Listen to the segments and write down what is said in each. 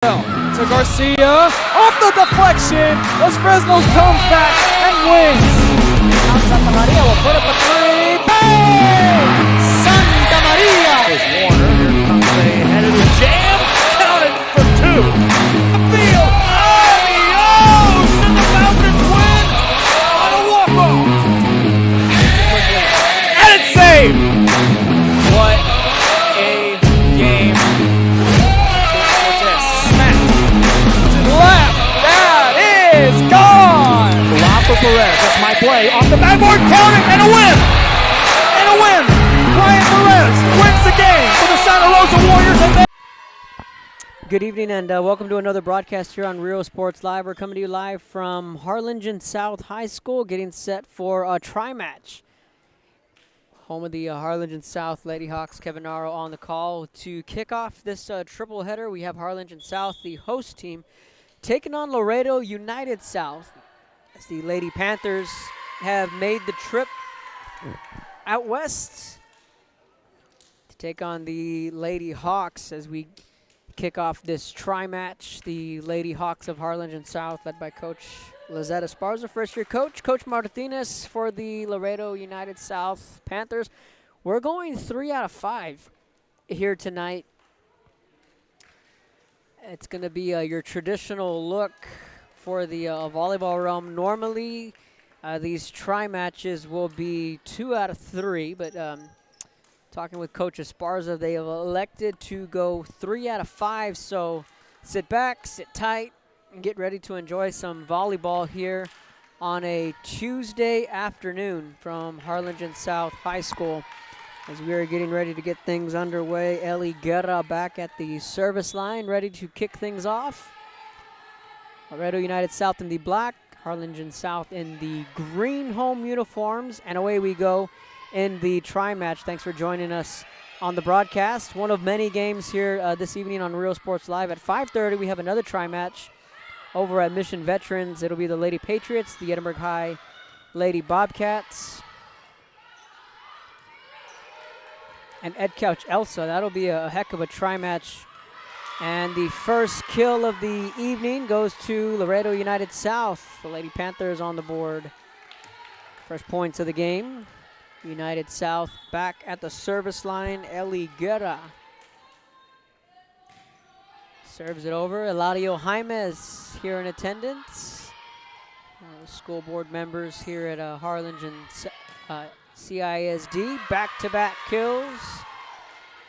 To Garcia, off the deflection, Los Fresnos comes back and wins. Now Santa Maria will put up a three, bang! Santa Maria! There's Warner, here comes a headed jam, counted for two. The field, adios, and the Falcons win on a walk-off. And it's saved. What a game. Is gone! Rafa Perez, that's my play, off the backboard, counting, and a win! And a win! Brian Perez wins the game for the Santa Rosa Warriors. And Good evening and welcome to another broadcast here on Real Sports Live. We're coming to you live from Harlingen South High School, getting set for a tri-match. Home of the Harlingen South Lady Hawks. Kevin Naro on the call to kick off this triple header. We have Harlingen South, the host team, taking on Laredo United South, as the Lady Panthers have made the trip out west to take on the Lady Hawks as we kick off this tri-match. The Lady Hawks of Harlingen South, led by Coach Lizette Esparza, first-year coach. Coach Martinez for the Laredo United South Panthers. We're going 3 out of 5 here tonight. It's going to be your traditional look for the volleyball realm. Normally, these tri-matches will be 2 out of 3, but talking with Coach Esparza, they have elected to go 3 out of 5. So sit back, sit tight, and get ready to enjoy some volleyball here on a Tuesday afternoon from Harlingen South High School. As we are getting ready to get things underway, Eli Guerra back at the service line, ready to kick things off. Laredo United South in the black, Harlingen South in the green home uniforms, and away we go in the tri-match. Thanks for joining us on the broadcast. One of many games here this evening on Real Sports Live. At 5:30, we have another tri-match over at Mission Veterans. It'll be the Lady Patriots, the Edinburgh High Lady Bobcats, and Ed Couch Elsa. That'll be a heck of a tri-match. And the first kill of the evening goes to Laredo United South. The Lady Panthers on the board. First points of the game. United South back at the service line, Eli Guerra. Serves it over. Eladio Jaimes here in attendance. School board members here at Harlingen CISD. Back-to-back kills.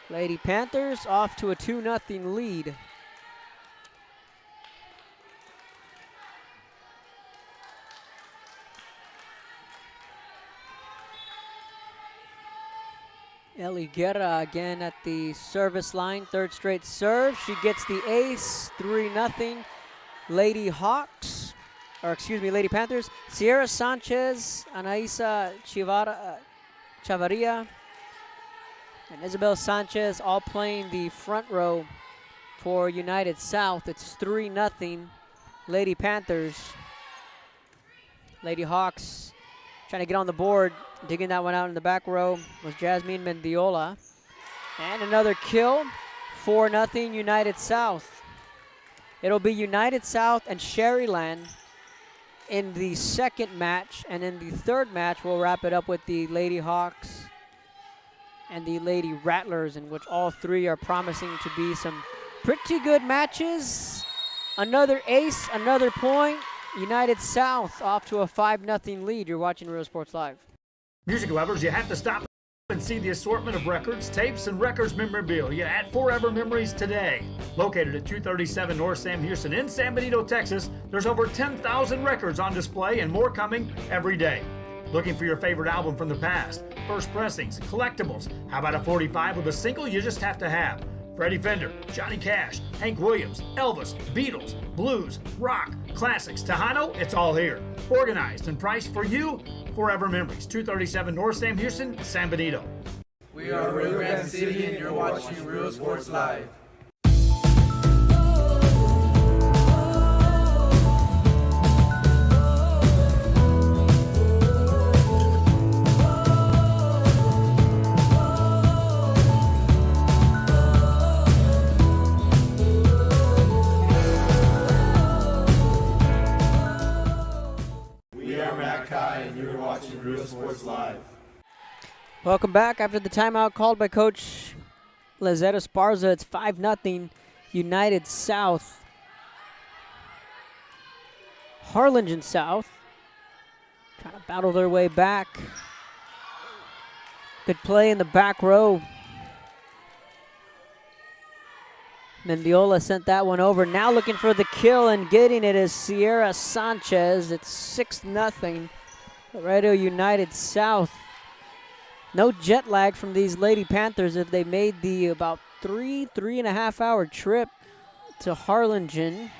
Lady Panthers off to a 2-0 lead. Eli Guerra again at the service line. Third straight serve. She gets the ace. 3-0. Lady Hawks. Or excuse me, Lady Panthers. Sierra Sanchez, Anaisa Chavarria, and Isabel Sanchez all playing the front row for United South. It's 3-0 Lady Panthers. Lady Hawks trying to get on the board. Digging that one out in the back row was Jasmine Mendiola. And another kill. 4-0 United South. It'll be United South and Sherryland in the second match, and in the third match we'll wrap it up with the Lady Hawks and the Lady Rattlers, in which all three are promising to be some pretty good matches. Another ace, another point. United South off to a 5-0 lead. You're watching Real Sports Live. music lovers, you have to stop and see the assortment of records, tapes, and records memorabilia at Forever Memories today. Located at 237 North Sam Houston in San Benito, Texas, there's over 10,000 records on display and more coming every day. Looking for your favorite album from the past, first pressings, collectibles? How about a 45 with a single you just have to have? Freddie Fender, Johnny Cash, Hank Williams, Elvis, Beatles, blues, rock, classics, Tejano, it's all here. Organized and priced for you. Forever Memories, 237 North Sam Houston, San Benito. We are Rio Grande City and you're watching Real Sports Live. watching Real Sports Live. Welcome back after the timeout called by Coach Lazaro Esparza. It's 5-0 United South. Harlingen South trying to battle their way back. Good play in the back row. Mendiola sent that one over. Now looking for the kill and getting it is Sierra Sanchez. It's 6-0 Laredo United South. No jet lag from these Lady Panthers if they made the about 3.5 hour trip to Harlingen.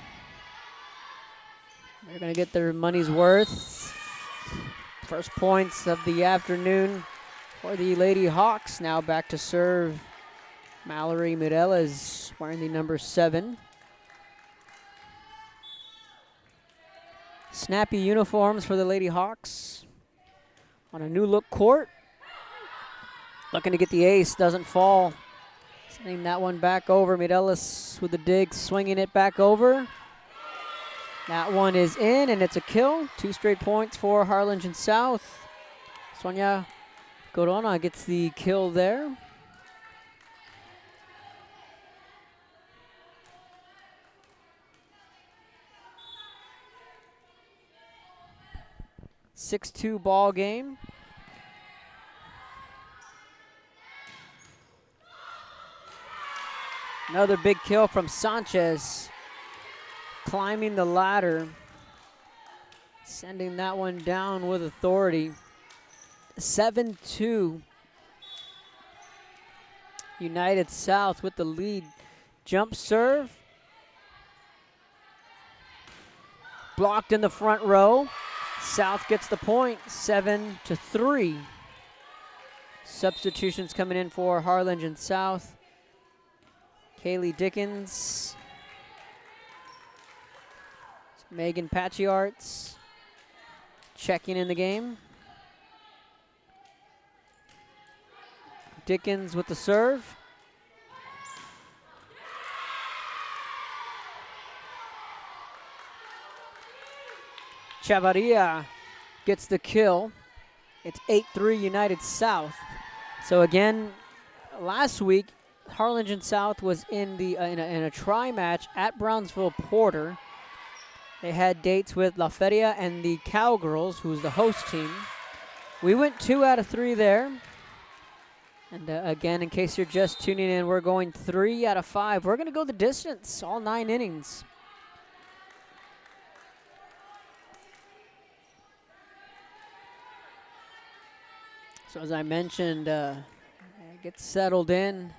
They're going to get their money's worth. First points of the afternoon for the Lady Hawks. Now back to serve. Mallory Mireles wearing the number 7. Snappy uniforms for the Lady Hawks on a new look court. Looking to get the ace, doesn't fall. Sending that one back over. Mireles with the dig, swinging it back over. That one is in, and it's a kill. 2 straight points for Harlingen South. Sonia Corona gets the kill there. Six-2 ball game. Another big kill from Sanchez. Climbing the ladder. Sending that one down with authority. 7-2. United South with the lead. Jump serve. Blocked in the front row. South gets the point, 7-3. Substitutions coming in for Harlingen South. Kaylee Dickens. Megan Patchiarts checking in the game. Dickens with the serve. Chavarria gets the kill. It's 8-3 United South. So again, last week, Harlingen South was in the in a try match at Brownsville Porter. They had dates with La Feria and the Cowgirls, who's the host team. We went 2 out of 3 there. And again, in case you're just tuning in, we're going 3 out of 5. We're going to go the distance, all 9 innings. So as I mentioned, get settled in.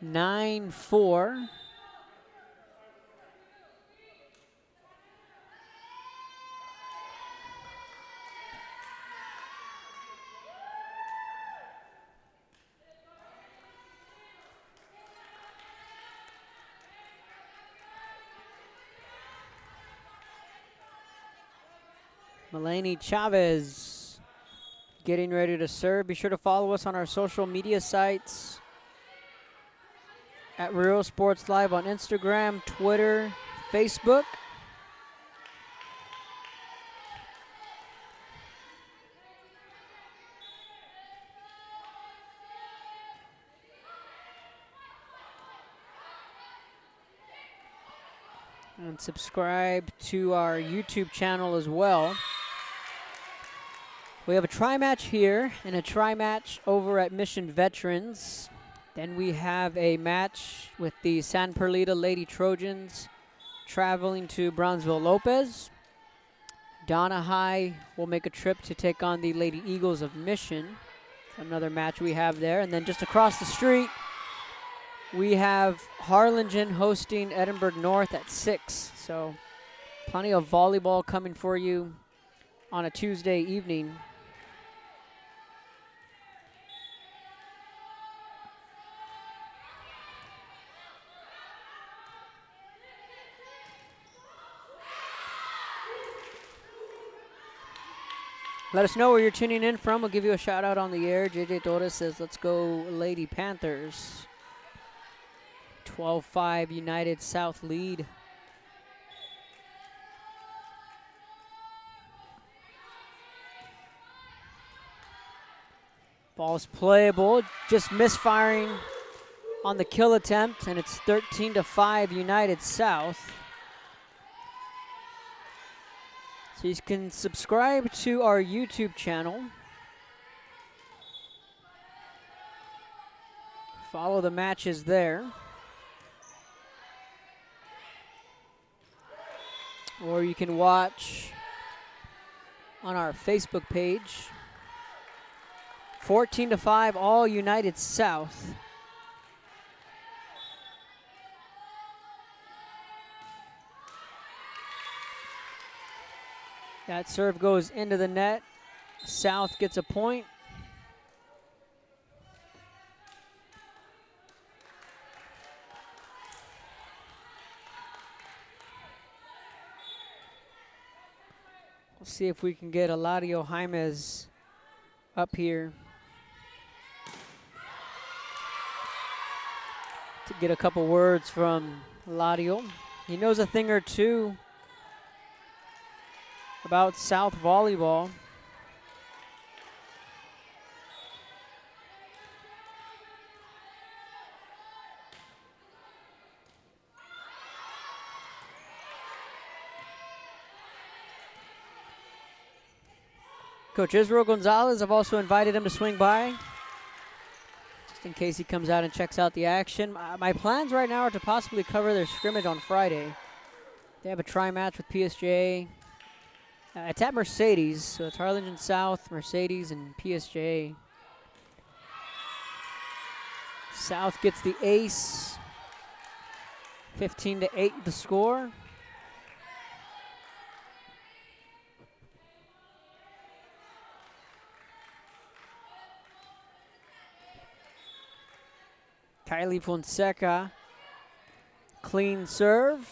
Nine, 4. Melanie Chavez getting ready to serve. Be sure to follow us on our social media sites at Real Sports Live on Instagram, Twitter, Facebook. And subscribe to our YouTube channel as well. We have a tri-match here and a tri-match over at Mission Veterans. Then we have a match with the San Perlita Lady Trojans traveling to Brownsville Lopez. Donna High will make a trip to take on the Lady Eagles of Mission. Another match we have there. And then just across the street, we have Harlingen hosting Edinburgh North at 6. So plenty of volleyball coming for you on a Tuesday evening. Let us know where you're tuning in from. We'll give you a shout out on the air. JJ Torres says, let's go Lady Panthers. 12-5 United South lead. Ball's playable, just misfiring on the kill attempt, and it's 13-5 United South. So you can subscribe to our YouTube channel. Follow the matches there. Or you can watch on our Facebook page. 14-5, all United South. That serve goes into the net. South gets a point. We'll see if we can get Eladio Jaimes up here to get a couple words from Eladio. He knows a thing or two about South volleyball. Coach Israel Gonzalez, I've also invited him to swing by, just in case he comes out and checks out the action. My plans right now are to possibly cover their scrimmage on Friday. They have a tri-match with PSJ. It's at Mercedes, so it's Harlingen South, Mercedes, and PSJ. South gets the ace. 15-8 the score. Kylie Fonseca, clean serve.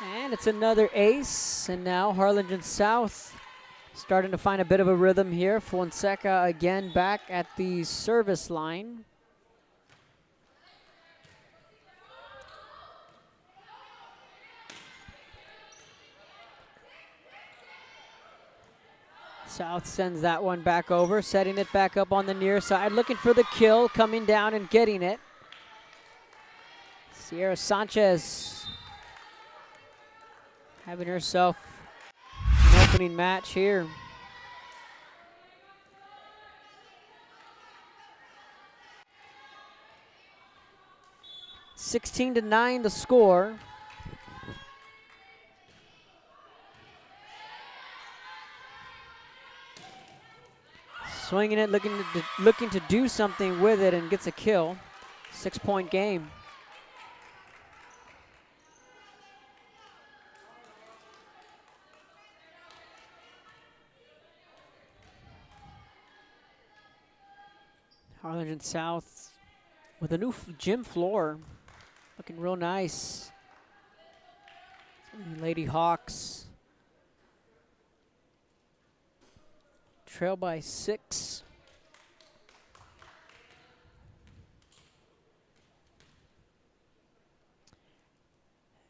And it's another ace, and now Harlingen South starting to find a bit of a rhythm here. Fonseca again back at the service line. South sends that one back over, setting it back up on the near side, looking for the kill, coming down and getting it. Sierra Sanchez having herself an opening match here. (16-9) the score. Swinging it, looking to do something with it, and gets a kill. 6-point game. Harlingen South with a new gym floor, looking real nice. Lady Hawks trail by 6.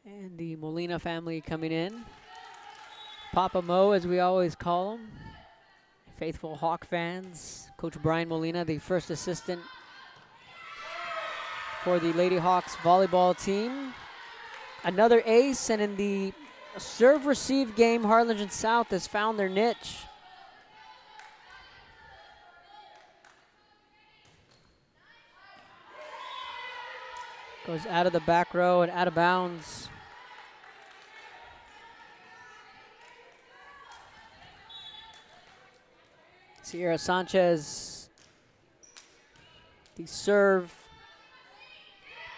And the Molina family coming in. Papa Mo, as we always call him. Faithful Hawk fans. Coach Brian Molina, the first assistant for the Lady Hawks volleyball team. Another ace, and in the serve-receive game, Harlingen South has found their niche. Goes out of the back row and out of bounds. Sierra Sanchez, the serve,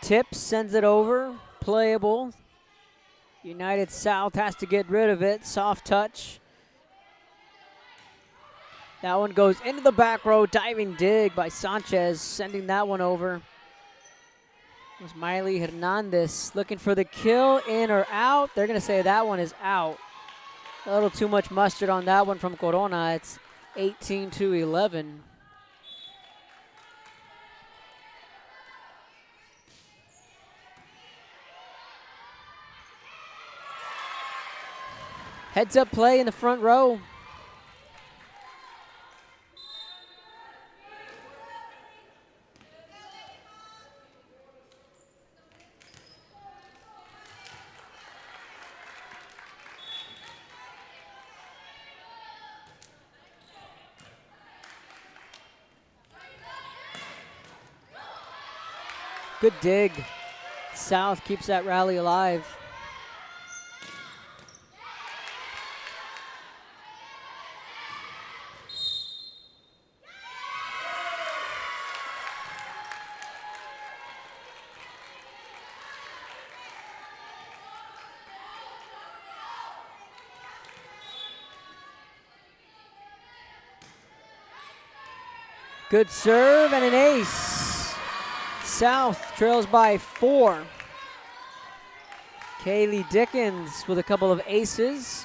tips, sends it over, playable. United South has to get rid of it, soft touch. That one goes into the back row, diving dig by Sanchez, sending that one over. It was Miley Hernandez looking for the kill, in or out. They're going to say that one is out. A little too much mustard on that one from Corona. It's 18-11. Heads up play in the front row. Good dig. South keeps that rally alive. Good serve and an ace. South trails by 4. Kaylee Dickens with a couple of aces.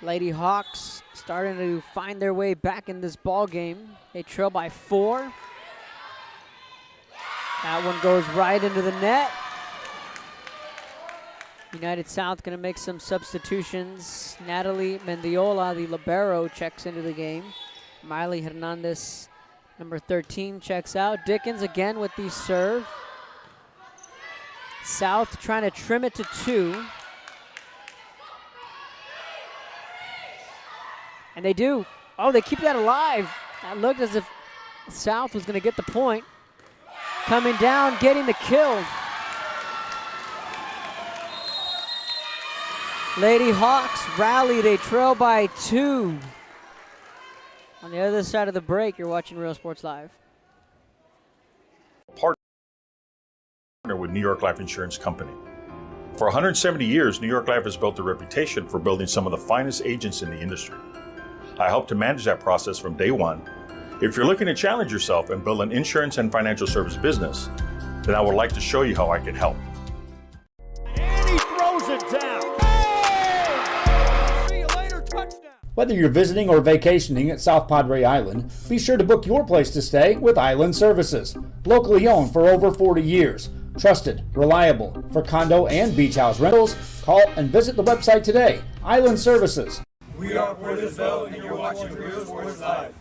Lady Hawks starting to find their way back in this ball game. They trail by 4. That one goes right into the net. United South going to make some substitutions. Natalie Mendiola, the libero, checks into the game. Miley Hernandez, number 13, checks out. Dickens again with the serve. South trying to trim it to 2. And they do. Oh, they keep that alive. That looked as if South was going to get the point. Coming down, getting the kill. Lady Hawks rally. They trail by 2. On the other side of the break, you're watching Real Sports Live. Partner with New York Life Insurance Company. For 170 years, New York Life has built a reputation for building some of the finest agents in the industry. I help to manage that process from day one. If you're looking to challenge yourself and build an insurance and financial service business, then I would like to show you how I can help. And he throws it down. Hey! See you later, touchdown. Whether you're visiting or vacationing at South Padre Island, be sure to book your place to stay with Island Services. Locally owned for over 40 years. Trusted, reliable for condo and beach house rentals. Call and visit the website today. Island Services. We are Portisville, and you're watching Real Sports Live.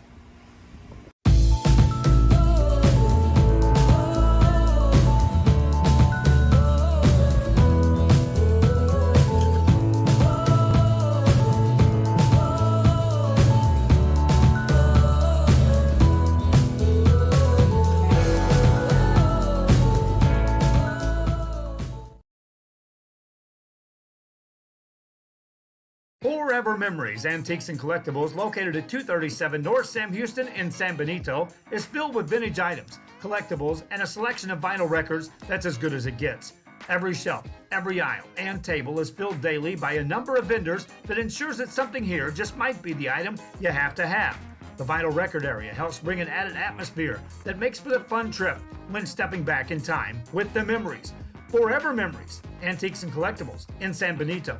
Forever Memories, Antiques and Collectibles, located at 237 North Sam Houston in San Benito, is filled with vintage items, collectibles, and a selection of vinyl records that's as good as it gets. Every shelf, every aisle, and table is filled daily by a number of vendors that ensures that something here just might be the item you have to have. The vinyl record area helps bring an added atmosphere that makes for the fun trip when stepping back in time with the memories. Forever Memories, Antiques and Collectibles in San Benito.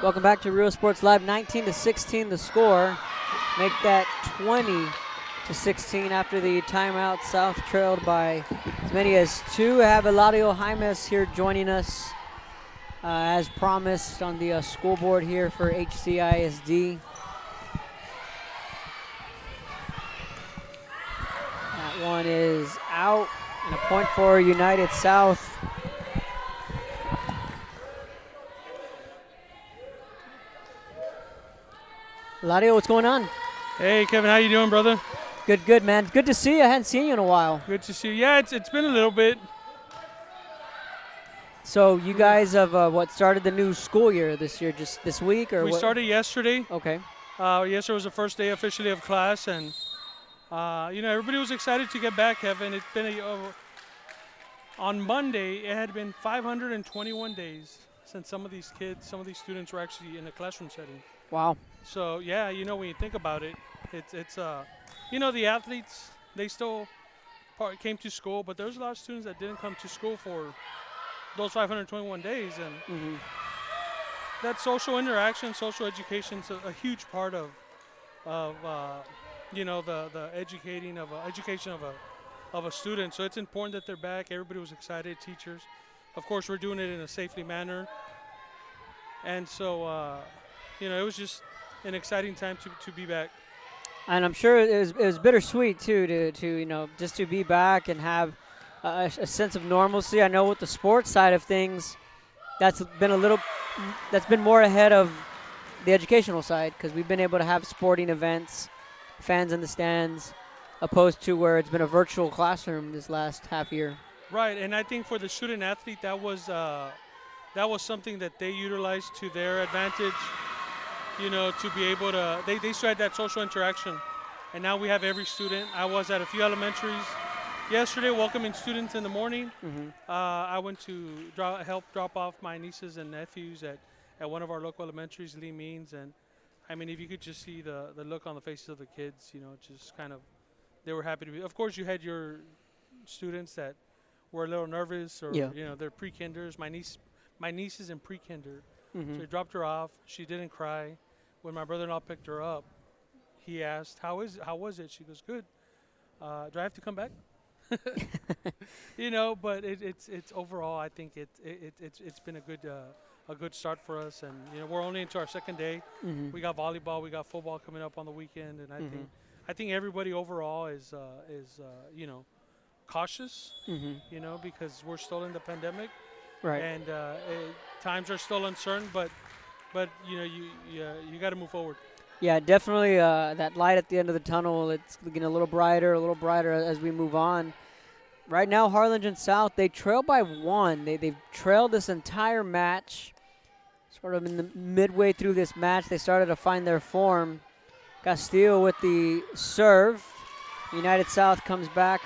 Welcome back to Real Sports Live. 19-16 the score. Make that 20-16 after the timeout. South trailed by as many as 2. I have Eladio Jaimes here joining us as promised on the scoreboard here for HCISD. That one is out, and a point for United South. Eladio, what's going on? Hey, Kevin, how you doing, brother? Good, good, man. Good to see you. I hadn't seen you in a while. Good to see you. Yeah, it's been a little bit. So you guys have started the new school year this year, just this week, or We what? started yesterday. Okay. Yesterday was the first day officially of class, and everybody was excited to get back, Kevin. It's been on Monday. It had been 521 days since some of these students were actually in a classroom setting. Wow. So yeah, when you think about it, it's the athletes, they still came to school, but there's a lot of students that didn't come to school for those 521 days, and that social interaction, social education is a huge part of the education of a student. So it's important that they're back. Everybody was excited, teachers. Of course, we're doing it in a safely manner. And so, it was just an exciting time to be back. And I'm sure it was bittersweet too to just to be back and have a sense of normalcy. I know with the sports side of things, that's been more ahead of the educational side, because we've been able to have sporting events, fans in the stands, opposed to where it's been a virtual classroom this last half year. Right, and I think for the student athlete, that was something that they utilized to their advantage. To be able to, they still had that social interaction, and now we have every student. I was at a few elementaries yesterday welcoming students in the morning. I went to help drop off my nieces and nephews at one of our local elementaries, Lee Means, and I mean, if you could just see the look on the faces of the kids, just kind of, they were happy to be. Of course, you had your students that were a little nervous, or they're pre-kinders. My niece is in pre-kinder, so I dropped her off. She didn't cry. When my brother-in-law picked her up, he asked, "How was it?" She goes, "Good." Do I have to come back? But it's overall, I think it's been a good start for us, and we're only into our second day. We got volleyball, we got football coming up on the weekend, and I think everybody overall is cautious, because we're still in the pandemic, right? And times are still uncertain, but you got to move forward. Yeah, definitely that light at the end of the tunnel. It's getting a little brighter as we move on. Right now, Harlingen South, they trail by 1. They've trailed this entire match. Sort of in the midway through this match, they started to find their form. Castillo with the serve. United South comes back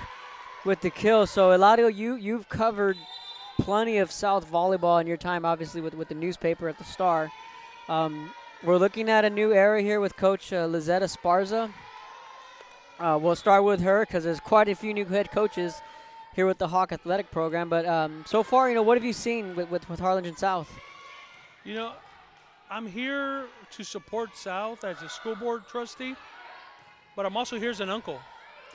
with the kill. So, Eladio, you've covered plenty of South volleyball in your time, obviously, with the newspaper at the Star. We're looking at a new era here with Coach Lizetta Esparza. We'll start with her because there's quite a few new head coaches here with the Hawk Athletic Program. But so far, what have you seen with Harlingen South? I'm here to support South as a school board trustee, but I'm also here as an uncle.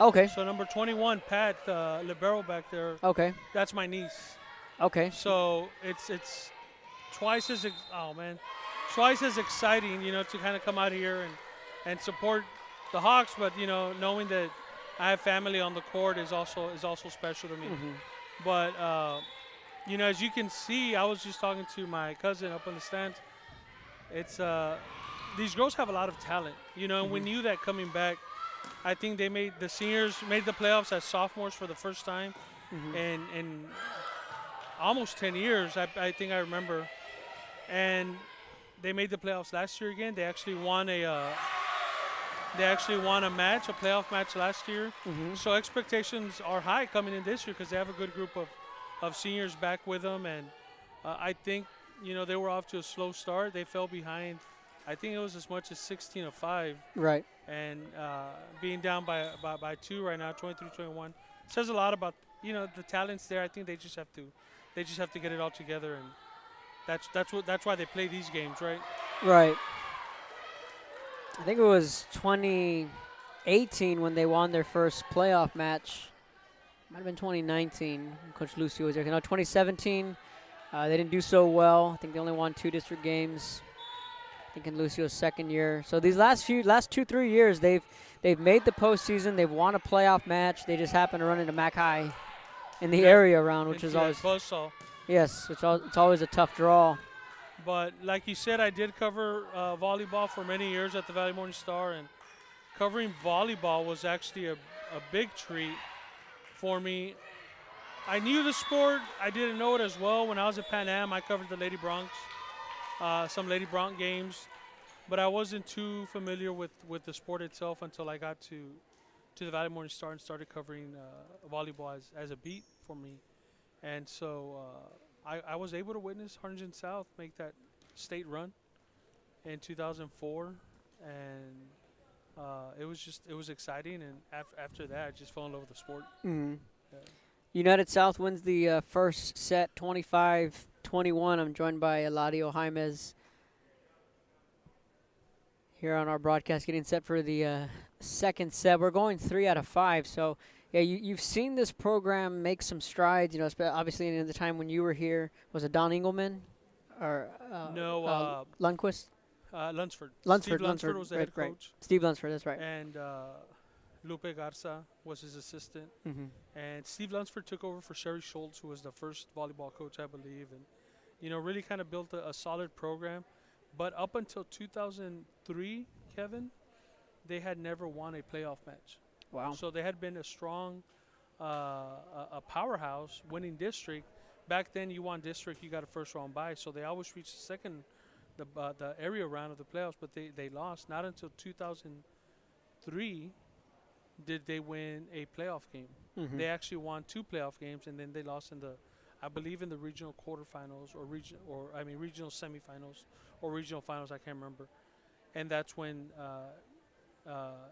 Okay. So number 21, Pat, libero back there. Okay. That's my niece. Okay. So it's twice as exciting, to kind of come out here and support the Hawks, but knowing that I have family on the court is also special to me. But as you can see, I was just talking to my cousin up in the stands. It's these girls have a lot of talent, and we knew that coming back. I think the seniors made the playoffs as sophomores for the first time in almost 10 years. I think I remember, and they made the playoffs last year again. They actually won a playoff match last year. So expectations are high coming in this year because they have a good group of seniors back with them, and I think they were off to a slow start. They fell behind. I think it was as much as 16-5. Right. And being down by 2 right now, 23-21, says a lot about the talents there. I think they just have to get it all together, and that's why they play these games, right? Right. I think it was 2018 when they won their first playoff match. Might have been 2019. Coach Lucio was there. 2017, they didn't do so well. I think they only won 2 district games. I think in Lucio's second year. So these last 2-3 years, they've made the postseason. They've won a playoff match. They just happen to run into Mac High in the area round, which is always yes, it's always a tough draw. But like you said, I did cover volleyball for many years at the Valley Morning Star, and covering volleyball was actually a big treat for me. I knew the sport. I didn't know it as well. When I was at Pan Am, I covered the Lady Bronx, some Lady Bronx games, but I wasn't too familiar with the sport itself until I got to the Valley Morning Star and started covering volleyball as a beat for me. And so I was able to witness Harlingen South make that state run in 2004, and it was exciting. And after that, I just fell in love with the sport. United South wins the first set 25-21. I'm joined by Eladio Jaimes here on our broadcast, getting set for the second set. We're going 3 out of 5. So, yeah, you've seen this program make some strides. You know, obviously in the time when you were here, was it Don Engelman or Lundquist? Lunsford. Lunsford. Steve Lunsford was the head coach. Steve Lunsford, that's right. And Lupe Garza was his assistant. Mm-hmm. And Steve Lunsford took over for Sherry Schultz, who was the first volleyball coach, I believe. And, you know, really kind of built a solid program. But up until 2003, Kevin, they had never won a playoff match. Wow. So they had been a strong, a powerhouse winning district. Back then, you won district, you got a first round bye. So they always reached the area round of the playoffs, but they lost. Not until 2003 did they win a playoff game. Mm-hmm. They actually won 2 playoff games, and then they lost in I believe in the regional quarterfinals regional semifinals or regional finals. I can't remember. And that's when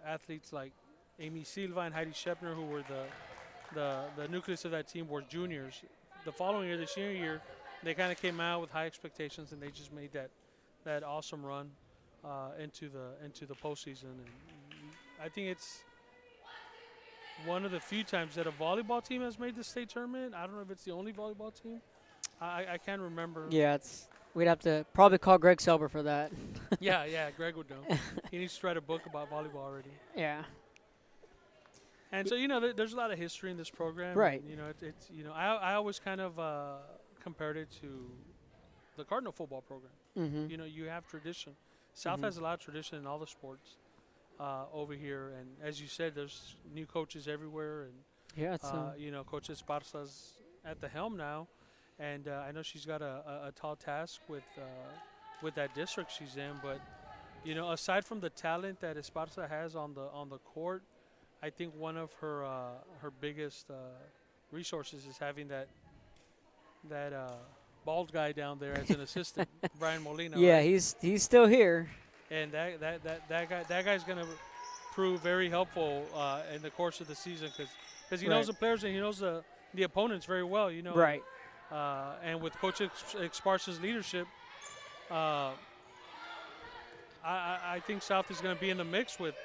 athletes like Amy Silva and Heidi Shepner, who were the nucleus of that team, were juniors. The following year, the senior year, they kind of came out with high expectations, and they just made that awesome run into the postseason. And I think it's one of the few times that a volleyball team has made the state tournament. I don't know if it's the only volleyball team. I can't remember. Yeah, we'd have to probably call Greg Selber for that. yeah, Greg would know. He needs to write a book about volleyball already. Yeah. And so, you know, there's a lot of history in this program. Right. And, you know, it's you know, I always kind of compared it to the Cardinal football program. Mm-hmm. You know, you have tradition. South Mm-hmm. has a lot of tradition in all the sports over here. And as you said, there's new coaches everywhere. And, Yeah, it's you know, Coach Esparza's at the helm now. And I know she's got a tall task with that district she's in. But, you know, aside from the talent that Esparza has on the court, I think one of her biggest resources is having that bald guy down there as an assistant, Brian Molina. yeah, right? he's still here. And that guy's going to prove very helpful in the course of the season because he knows the players and he knows the opponents very well. You know. Right. And with Coach Esparza's leadership, I think South is going to be in the mix with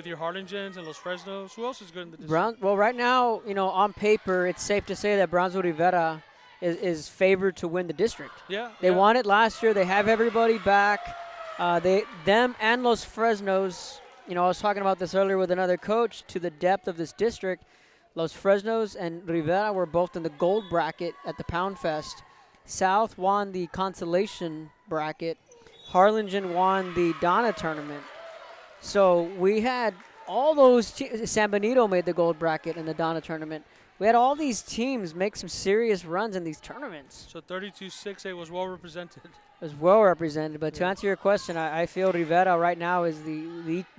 your Harlingens and Los Fresnos. Who else is good in the district? Well, right now, you know, on paper, it's safe to say that Brownsville Rivera is favored to win the district. Yeah. They won it last year. They have everybody back. Them and Los Fresnos, you know, I was talking about this earlier with another coach, to the depth of this district. Los Fresnos and Rivera were both in the gold bracket at the Pound Fest. South won the consolation bracket. Harlingen won the Donna tournament. So we had all those San Benito made the gold bracket in the Donna tournament. We had all these teams make some serious runs in these tournaments. So 32-6A was well represented. It was well represented. But to answer your question, I feel Rivera right now is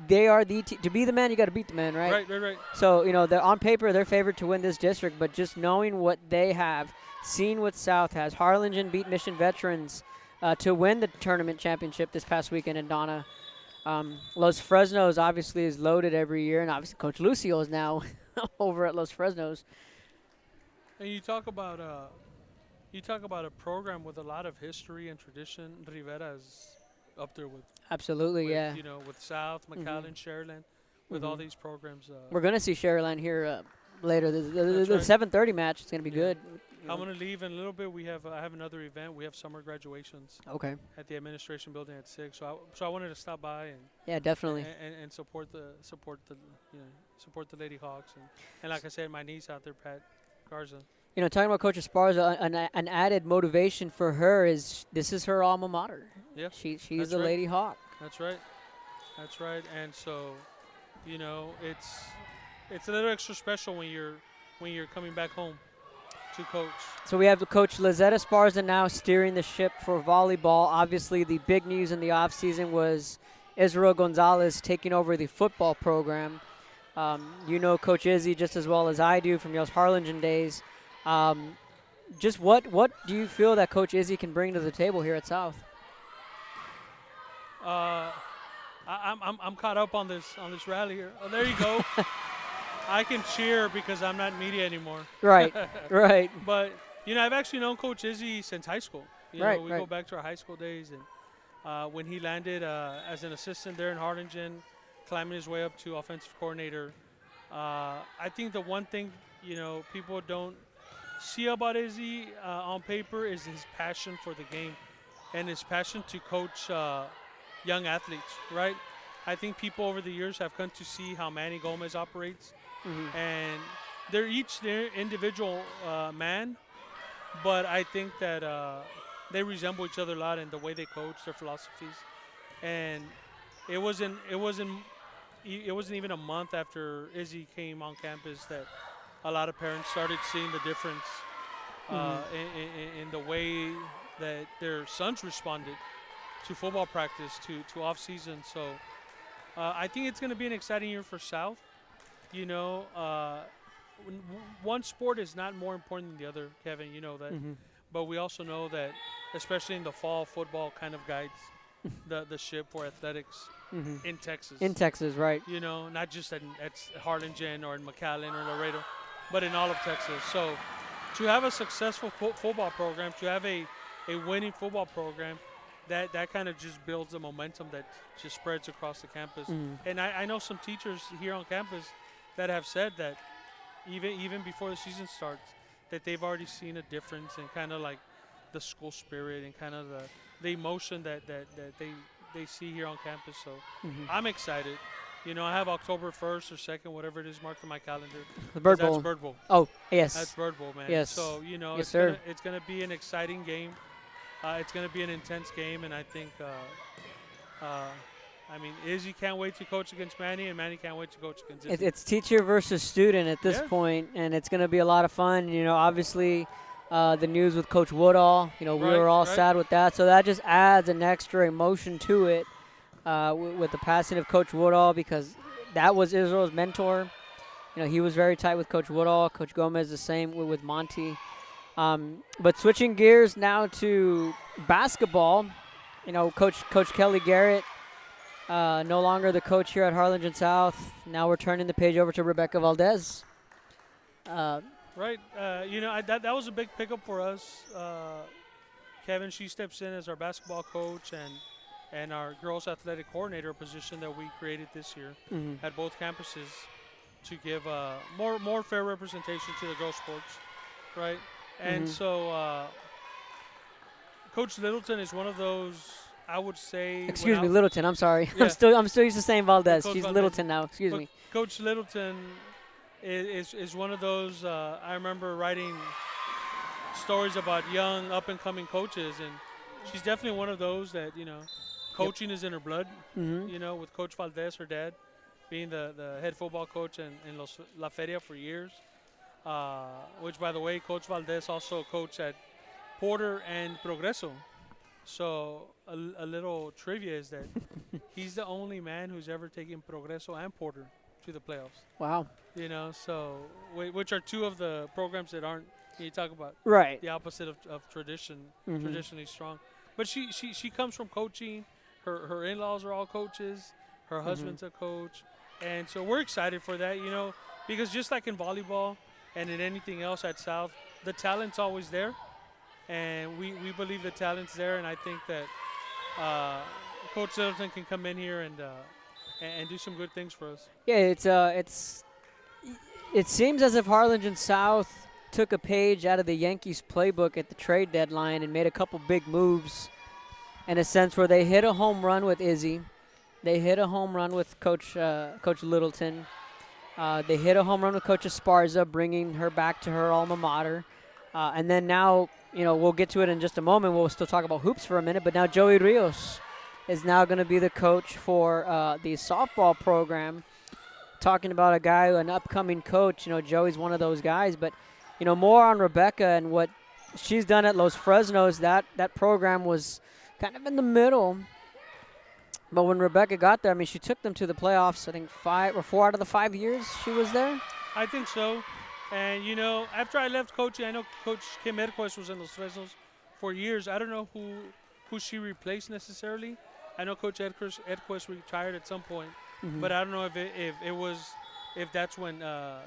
they are the to be the man, you got to beat the man, right? Right. So, you know, on paper, they're favored to win this district, but just knowing what they have, seeing what South has. Harlingen beat Mission Veterans to win the tournament championship this past weekend in Donna. Los Fresnos obviously is loaded every year, and obviously Coach Lucio is now over at Los Fresnos. And you talk about a program with a lot of history and tradition. Rivera is up there with Absolutely, yeah. You know, with South, McAllen, Sharyland, with all these programs. We're going to see Sharyland here later. The right. 7:30 match is going to be good. I'm going to leave in a little bit. I have another event. We have summer graduations. Okay. At the administration building at 6. So I wanted to stop by and definitely and support the Lady Hawks and like I said, my niece out there, Pat Garza. You know, talking about Coach Esparza, an added motivation for her is this is her alma mater. Yeah. She's a Lady Hawk. That's right. And so, you know, it's a little extra special when you're coming back home to coach. So we have Coach Lizette Esparza now steering the ship for volleyball. Obviously, the big news in the offseason was Israel Gonzalez taking over the football program. You know Coach Izzy just as well as I do from your Harlingen days. Just what do you feel that Coach Izzy can bring to the table here at South? I'm caught up on this rally here. Oh, there you go. I can cheer because I'm not media anymore. Right, right. But, you know, I've actually known Coach Izzy since high school. You know, we go back to our high school days. And when he landed as an assistant there in Harlingen, climbing his way up to offensive coordinator, I think the one thing, you know, people don't see about Izzy on paper is his passion for the game and his passion to coach young athletes, right? I think people over the years have come to see how Manny Gomez operates. And they're each their individual man, but I think that they resemble each other a lot in the way they coach, their philosophies. And it wasn't even a month after Izzy came on campus that a lot of parents started seeing the difference in the way that their sons responded to football practice, to off season. So I think it's going to be an exciting year for South. You know, one sport is not more important than the other, Kevin. You know that. But we also know that, especially in the fall, football kind of guides the ship for athletics in Texas. In Texas, right. You know, not just at Harlingen or in McAllen or Laredo, but in all of Texas. So to have a successful football program, to have a winning football program, that kind of just builds a momentum that just spreads across the campus. And I know some teachers here on campus that have said that even before the season starts, that they've already seen a difference in kind of like the school spirit and kind of the emotion that they see here on campus. So I'm excited. You know, I have October 1st or 2nd, whatever it is, marked on my calendar. The Bird Bowl. That's Bird Bowl. Oh, yes. That's Bird Bowl, man. Yes. So, you know, yes, it's gonna be an exciting game. It's going to be an intense game, and I think, Izzy can't wait to coach against Manny, and Manny can't wait to coach against Izzy. It's teacher versus student at this point, and it's going to be a lot of fun. You know, obviously, the news with Coach Woodall, you know, we were all sad with that, so that just adds an extra emotion to it with the passing of Coach Woodall, because that was Israel's mentor. You know, he was very tight with Coach Woodall. Coach Gomez the same with Monty. But switching gears now to basketball, you know, Coach Kelly Garrett, no longer the coach here at Harlingen South. Now we're turning the page over to Rebecca Valdez. You know, that was a big pickup for us. Kevin, she steps in as our basketball coach and our girls athletic coordinator position that we created this year at both campuses to give more fair representation to the girls sports, right? And so Coach Littleton is one of those, I would say. Excuse me, Littleton. I'm sorry. Yeah. I'm still used to saying Valdez. She's Valdez. Littleton now. Excuse me. Coach Littleton is one of those. I remember writing stories about young up and coming coaches, and she's definitely one of those that, you know, coaching is in her blood. You know, with Coach Valdez, her dad, being the head football coach in La Feria for years. Which, by the way, Coach Valdez also coached at Porter and Progreso. So a little trivia is that he's the only man who's ever taken Progreso and Porter to the playoffs. Wow. You know, so which are two of the programs that aren't, you talk about the opposite of tradition, traditionally strong. But she comes from coaching. Her in-laws are all coaches. Her husband's a coach. And so we're excited for that, you know, because just like in volleyball, and in anything else at South, the talent's always there, and we believe the talent's there, and I think that Coach Littleton can come in here and do some good things for us. Yeah, it seems as if Harlingen South took a page out of the Yankees playbook at the trade deadline and made a couple big moves, in a sense where they hit a home run with Izzy, they hit a home run with Coach Littleton. They hit a home run with Coach Esparza, bringing her back to her alma mater. And then now, you know, we'll get to it in just a moment. We'll still talk about hoops for a minute. But now Joey Rios is now going to be the coach for the softball program. Talking about a guy, an upcoming coach. You know, Joey's one of those guys. But, you know, more on Rebecca and what she's done at Los Fresnos. That program was kind of in the middle. But when Rebecca got there, I mean, she took them to the playoffs, I think 4 out of the 5 years she was there. I think so. And, you know, after I left coaching, I know Coach Kim Edquist was in Los Fresnos for years. I don't know who she replaced necessarily. I know Coach Edquist retired at some point. But I don't know if it was if that's when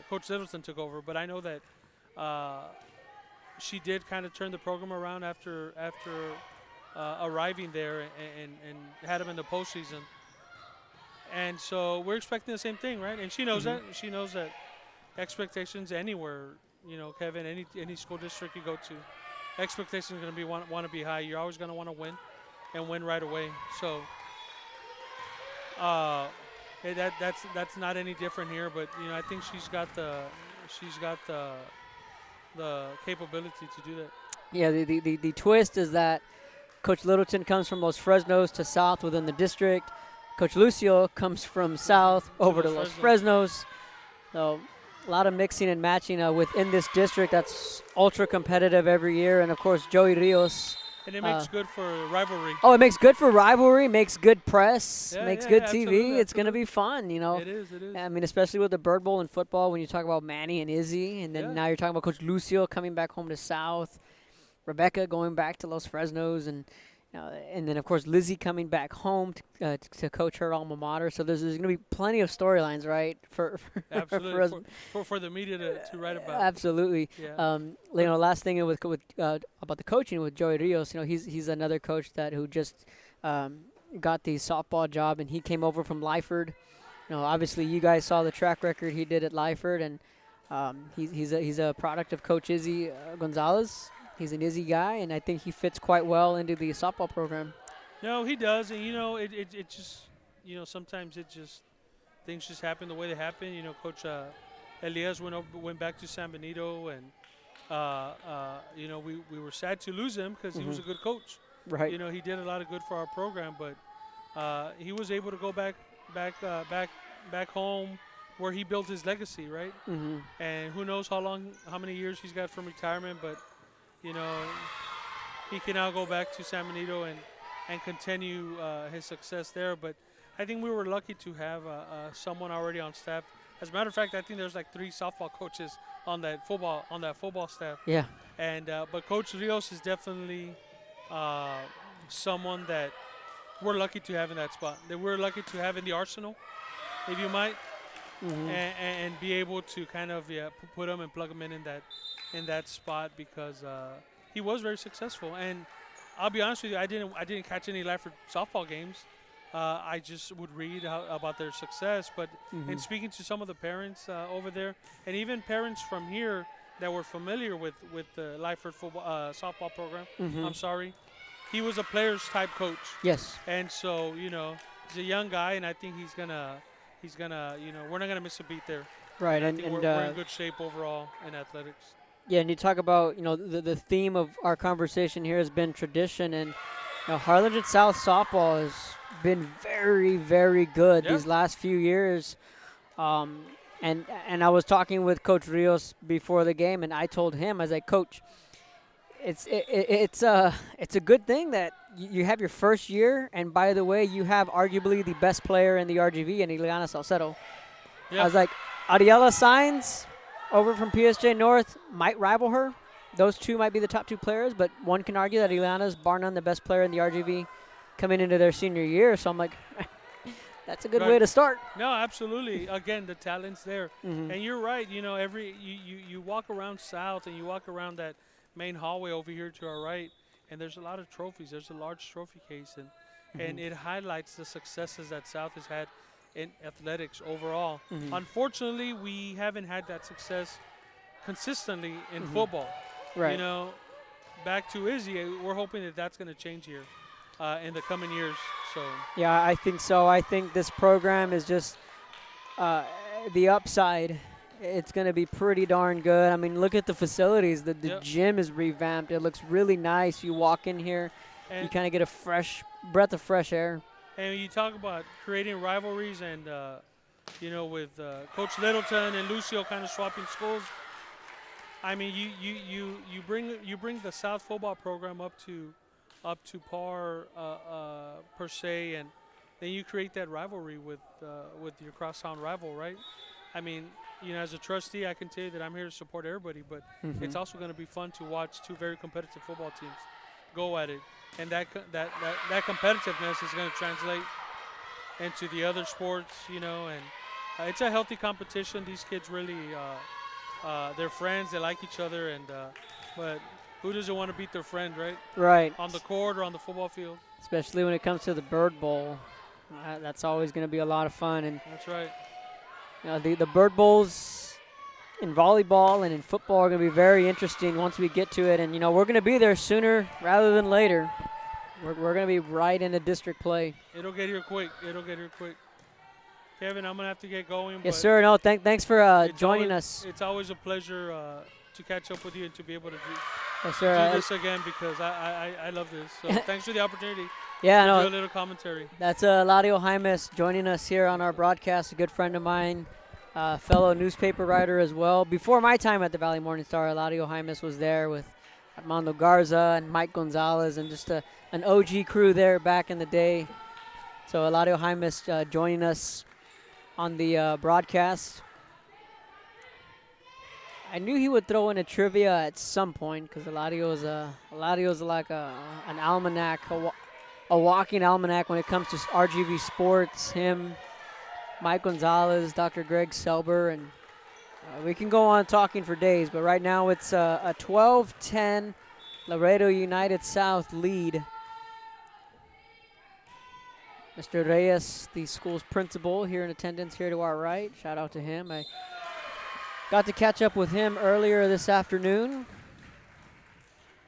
Coach Littleton took over. But I know that she did kind of turn the program around after arriving there and had them in the postseason. And so we're expecting the same thing, right? And she knows that. She knows that expectations anywhere, Kevin, any school district you go to, expectations are going to be want to be high. You're always going to want to win and win right away. So that's not any different here. But I think she's got the capability to do that. Yeah, the twist is that Coach Littleton comes from Los Fresnos to South within the district. Coach Lucio comes from South over to Los Fresnos. So a lot of mixing and matching within this district that's ultra competitive every year. And, of course, Joey Rios. And it makes good for rivalry. Oh, it makes good for rivalry, makes good press, makes good TV. Absolutely. It's going to be fun, It is. I mean, especially with the Bird Bowl in football when you talk about Manny and Izzy. And then now you're talking about Coach Lucio coming back home to South. Rebecca going back to Los Fresnos. And then, of course, Lizzie coming back home to coach her alma mater. So there's going to be plenty of storylines, right, for the media to write about. Absolutely. Yeah. Last thing with about the coaching with Joey Rios, he's another coach who just got the softball job, and he came over from Lyford. Obviously, you guys saw the track record he did at Lyford, and he's a product of Coach Izzy Gonzalez. He's an Izzy guy, and I think he fits quite well into the softball program. No, he does, and it just sometimes things just happen the way they happen. Coach Elias went back to San Benito, and we were sad to lose him because he was a good coach. Right. He did a lot of good for our program, but he was able to go back home where he built his legacy, right? Mm-hmm. And who knows how many years he's got from retirement, but he can now go back to San Benito and continue his success there. But I think we were lucky to have someone already on staff. As a matter of fact, I think there's like 3 softball coaches on that football staff. Yeah. And but Coach Rios is definitely someone that we're lucky to have in that spot. That we're lucky to have in the arsenal, if you might, and be able to kind of put him and plug him in that spot because he was very successful. And I'll be honest with you, I didn't catch any Lyford softball games. I just would read about their success. But in speaking to some of the parents over there, and even parents from here that were familiar with the Lyford softball program, I'm sorry, he was a players type coach. Yes. And so he's a young guy, and I think he's gonna we're not gonna miss a beat there. Right. And we're in good shape overall in athletics. Yeah, and you talk about, the theme of our conversation here has been tradition, and Harlingen South softball has been very, very good these last few years. And I was talking with Coach Rios before the game, and I told him, I was like, Coach, it's a good thing that you have your first year, and by the way, you have arguably the best player in the RGV, in Ileana Salcedo. Yeah. I was like, Ariela Sainz over from PSJ North might rival her. Those two might be the top 2 players, but one can argue that Ileana's bar none the best player in the RGV coming into their senior year. So I'm like, that's a good way to start. No, absolutely. Again, the talent's there. And you're right. You walk around South and you walk around that main hallway over here to our right, and there's a lot of trophies. There's a large trophy case, and it highlights the successes that South has had in athletics overall. Unfortunately, we haven't had that success consistently in football. Right. Back to Izzy, we're hoping that that's going to change here in the coming years. So yeah, I think so. I think this program is just the upside. It's going to be pretty darn good. I mean, look at the facilities. The gym is revamped. It looks really nice. You walk in here, you kind of get a fresh breath of fresh air. And you talk about creating rivalries and, with Coach Littleton and Lucio kind of swapping schools. I mean, you bring the South football program up to par per se, and then you create that rivalry with your crosstown rival, right? I mean, as a trustee, I can tell you that I'm here to support everybody, but it's also going to be fun to watch 2 very competitive football teams go at it. And that competitiveness is going to translate into the other sports, and it's a healthy competition. These kids really, they're friends. They like each other, and but who doesn't want to beat their friend, right? Right. On the court or on the football field. Especially when it comes to the Bird Bowl. That's always going to be a lot of fun. And That's right. you know, the Bird Bowls in volleyball and in football are going to be very interesting once we get to it. And, you know, we're going to be there sooner rather than later. We're going to be right into district play. It'll get here quick. Kevin, I'm going to have to get going. Yes, sir. No, thanks for joining us. It's always a pleasure to catch up with you and to be able to Yes, sir. do this again because I love this. So thanks for the opportunity. Yeah, to no. do a little commentary. That's Eladio Jaimes joining us here on our broadcast, a good friend of mine, fellow newspaper writer as well. Before my time at the Valley Morning Star, Eladio Jaimes was there with Armando Garza and Mike Gonzalez and just an OG crew there back in the day. So Eladio Jaimes joining us on the broadcast. I knew he would throw in a trivia at some point because Eladio's like an almanac, a walking almanac when it comes to RGV sports. Him, Mike Gonzalez, Dr. Greg Selber, and we can go on talking for days, but right now it's a 12-10 Laredo United South lead. Mr. Reyes, the school's principal, here in attendance here to our right. Shout out to him. I got to catch up with him earlier this afternoon.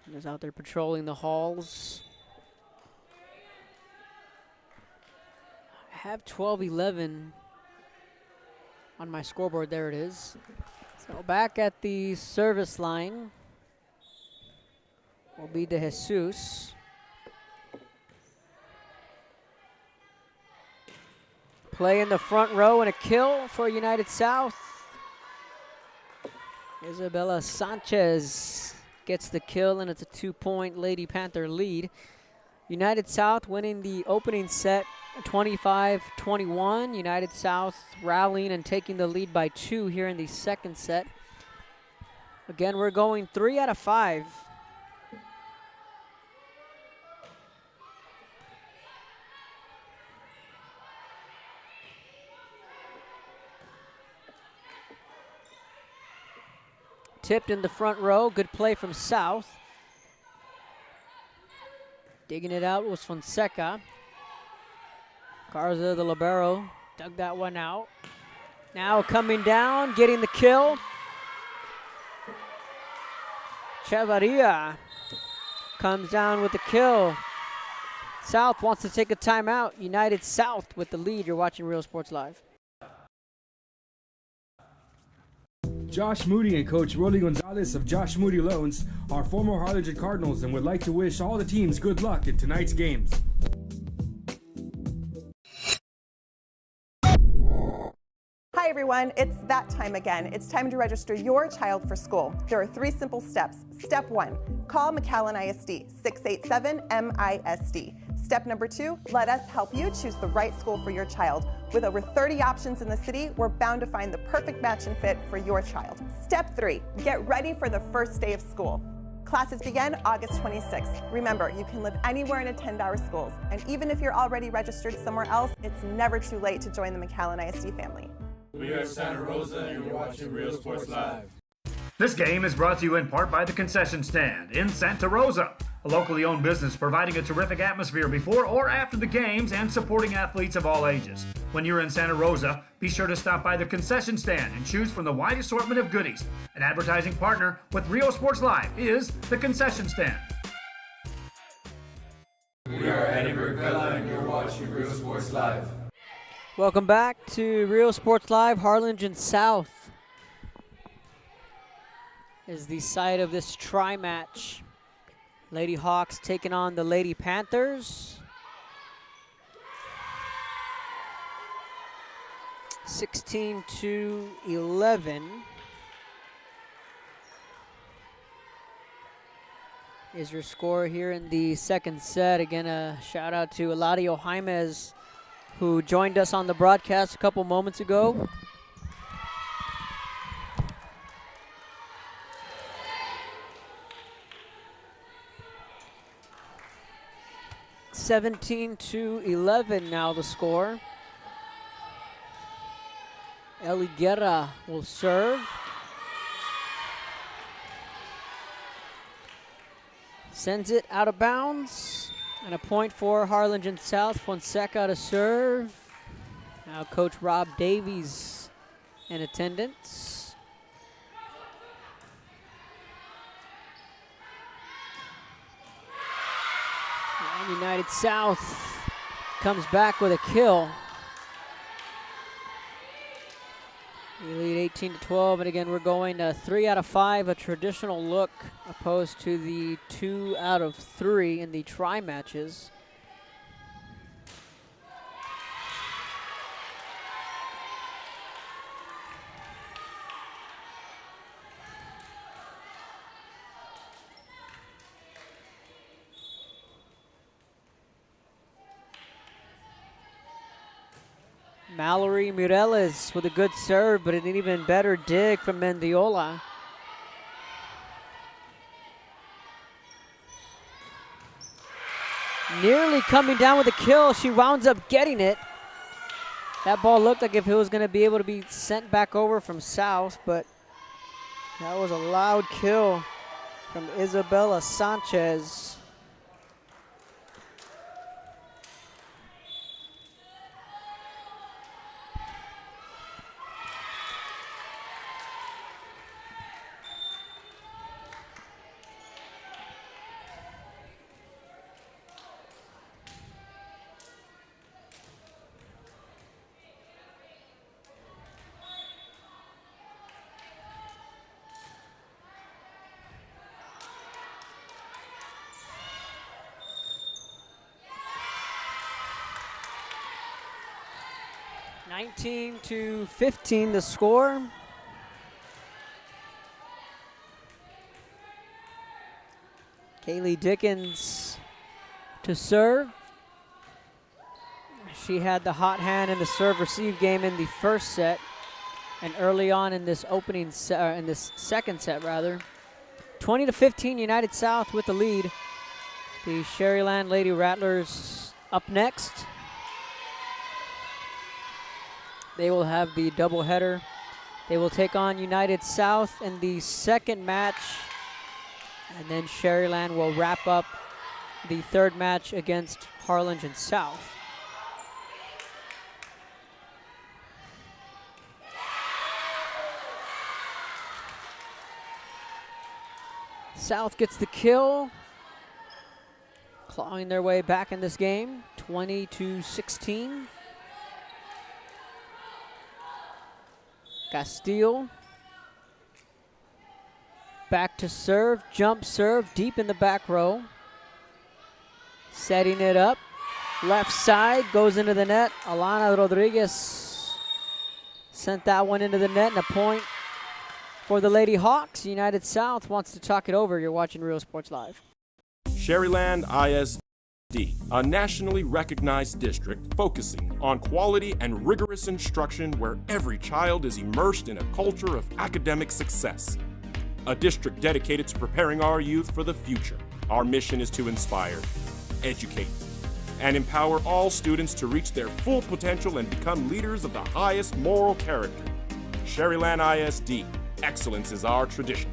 He was out there patrolling the halls. I have 12-11 on my scoreboard. There it is. So back at the service line will be De Jesus. Play in the front row and a kill for United South. Isabella Sanchez gets the kill, and it's a 2-point Lady Panther lead. United South winning the opening set 25-21. United South rallying and taking the lead by 2 here in the second set. Again, we're going 3 out of 5. Tipped in the front row. Good play from South. Digging it out was Fonseca. Garza, the libero, dug that one out. Now coming down, getting the kill. Chavarria comes down with the kill. South wants to take a timeout. United South with the lead. You're watching Real Sports Live. Josh Moody and Coach Rolly Gonzalez of Josh Moody Loans are former Harlingen Cardinals and would like to wish all the teams good luck in tonight's games. Hi everyone, it's that time again. It's time to register your child for school. There are 3 simple steps. Step 1, call McAllen ISD, 687-MISD. Step number 2, let us help you choose the right school for your child. With over 30 options in the city, we're bound to find the perfect match and fit for your child. Step 3, get ready for the first day of school. Classes begin August 26th. Remember, you can live anywhere and attend our schools. And even if you're already registered somewhere else, it's never too late to join the McAllen ISD family. We are Santa Rosa, and you're watching Real Sports Live. This game is brought to you in part by the Concession Stand in Santa Rosa, a locally owned business providing a terrific atmosphere before or after the games and supporting athletes of all ages. When you're in Santa Rosa, be sure to stop by the Concession Stand and choose from the wide assortment of goodies. An advertising partner with Real Sports Live is the Concession Stand. We are Eddie Burgella, and you're watching Real Sports Live. Welcome back to Real Sports Live. Harlingen South is the site of this tri-match. Lady Hawks taking on the Lady Panthers. 16-11 is your score here in the second set. Again, a shout out to Eladio Jaimes, who joined us on the broadcast a couple moments ago. (17-11) now the score. Eli Guerra will serve. Sends it out of bounds. And a point for Harlingen South. Fonseca to serve. Now Coach Rob Davies in attendance. And United South comes back with a kill. We lead 18-12, and again, we're going 3 out of 5, a traditional look, opposed to the 2 out of 3 in the tri matches. Mallory Mireles with a good serve, but an even better dig from Mendiola. Nearly coming down with a kill. She wounds up getting it. That ball looked like if it was going to be able to be sent back over from South, but that was a loud kill from Isabella Sanchez. (19-15) the score. Kaylee Dickens to serve. She had the hot hand in the serve-receive game in the first set, and early on in this opening set, in this second set rather. 20-15, United South with the lead. The Sherryland Lady Rattlers up next. They will have the doubleheader. They will take on United South in the second match, and then Sherryland will wrap up the third match against Harlingen South. South gets the kill, clawing their way back in this game, 20-16. Castile back to serve, jump serve, deep in the back row. Setting it up, left side, goes into the net. Alana Rodriguez sent that one into the net, and a point for the Lady Hawks. United South wants to talk it over. You're watching Real Sports Live. Sherryland ISD, a nationally recognized district focusing on quality and rigorous instruction where every child is immersed in a culture of academic success. A district dedicated to preparing our youth for the future. Our mission is to inspire, educate, and empower all students to reach their full potential and become leaders of the highest moral character. Sherryland ISD, excellence is our tradition.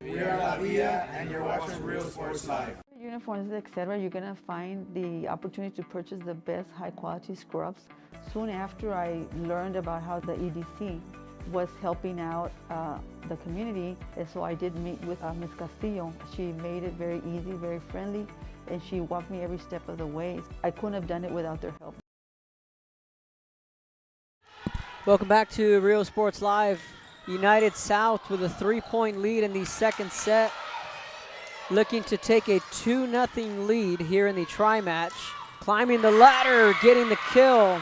We are La Via, and you're watching Real Sports Live. Uniforms, etc., you're gonna find the opportunity to purchase the best high-quality scrubs. Soon after I learned about how the EDC was helping out the community, and so I did meet with Ms. Castillo. She made it very easy, very friendly, and she walked me every step of the way. I couldn't have done it without their help. Welcome back to Real Sports Live. United South with a 3-point lead in the second set, looking to take a 2-0 lead here in the tri-match. Climbing the ladder, getting the kill.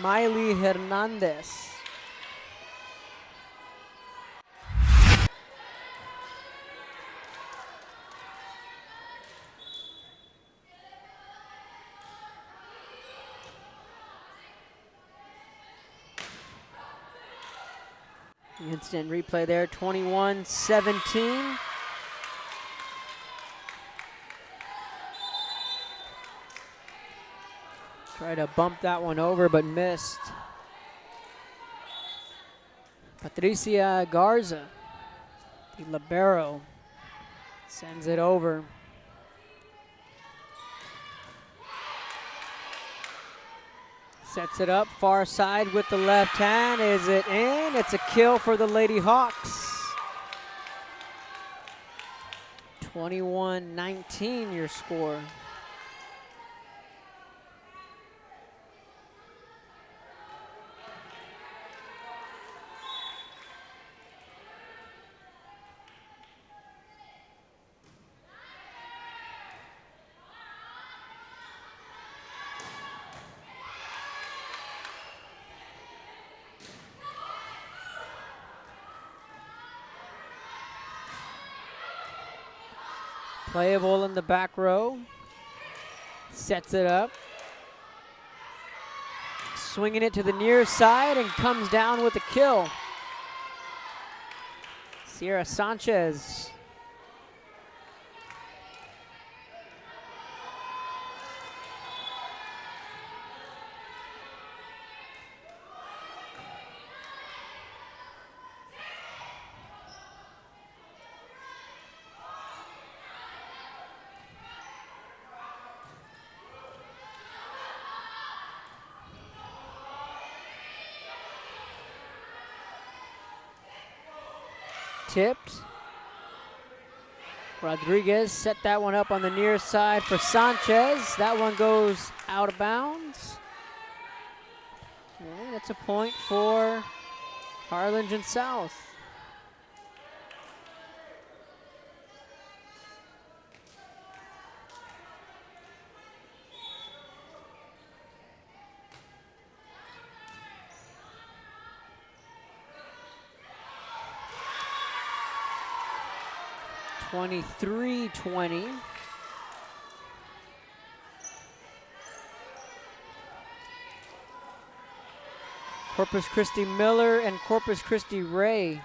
Miley Hernandez. Instant replay there, 21-17. Tried to bump that one over, but missed. Patricia Garza, the libero, sends it over. Sets it up, far side with the left hand. Is it in? It's a kill for the Lady Hawks. 21-19 your score. Playable in the back row. Sets it up. Swinging it to the near side and comes down with a kill. Sierra Sanchez. Tipped. Rodriguez set that one up on the near side for Sanchez. That one goes out of bounds. And it's a point for Harlingen South. 23-20. Corpus Christi Miller and Corpus Christi Ray.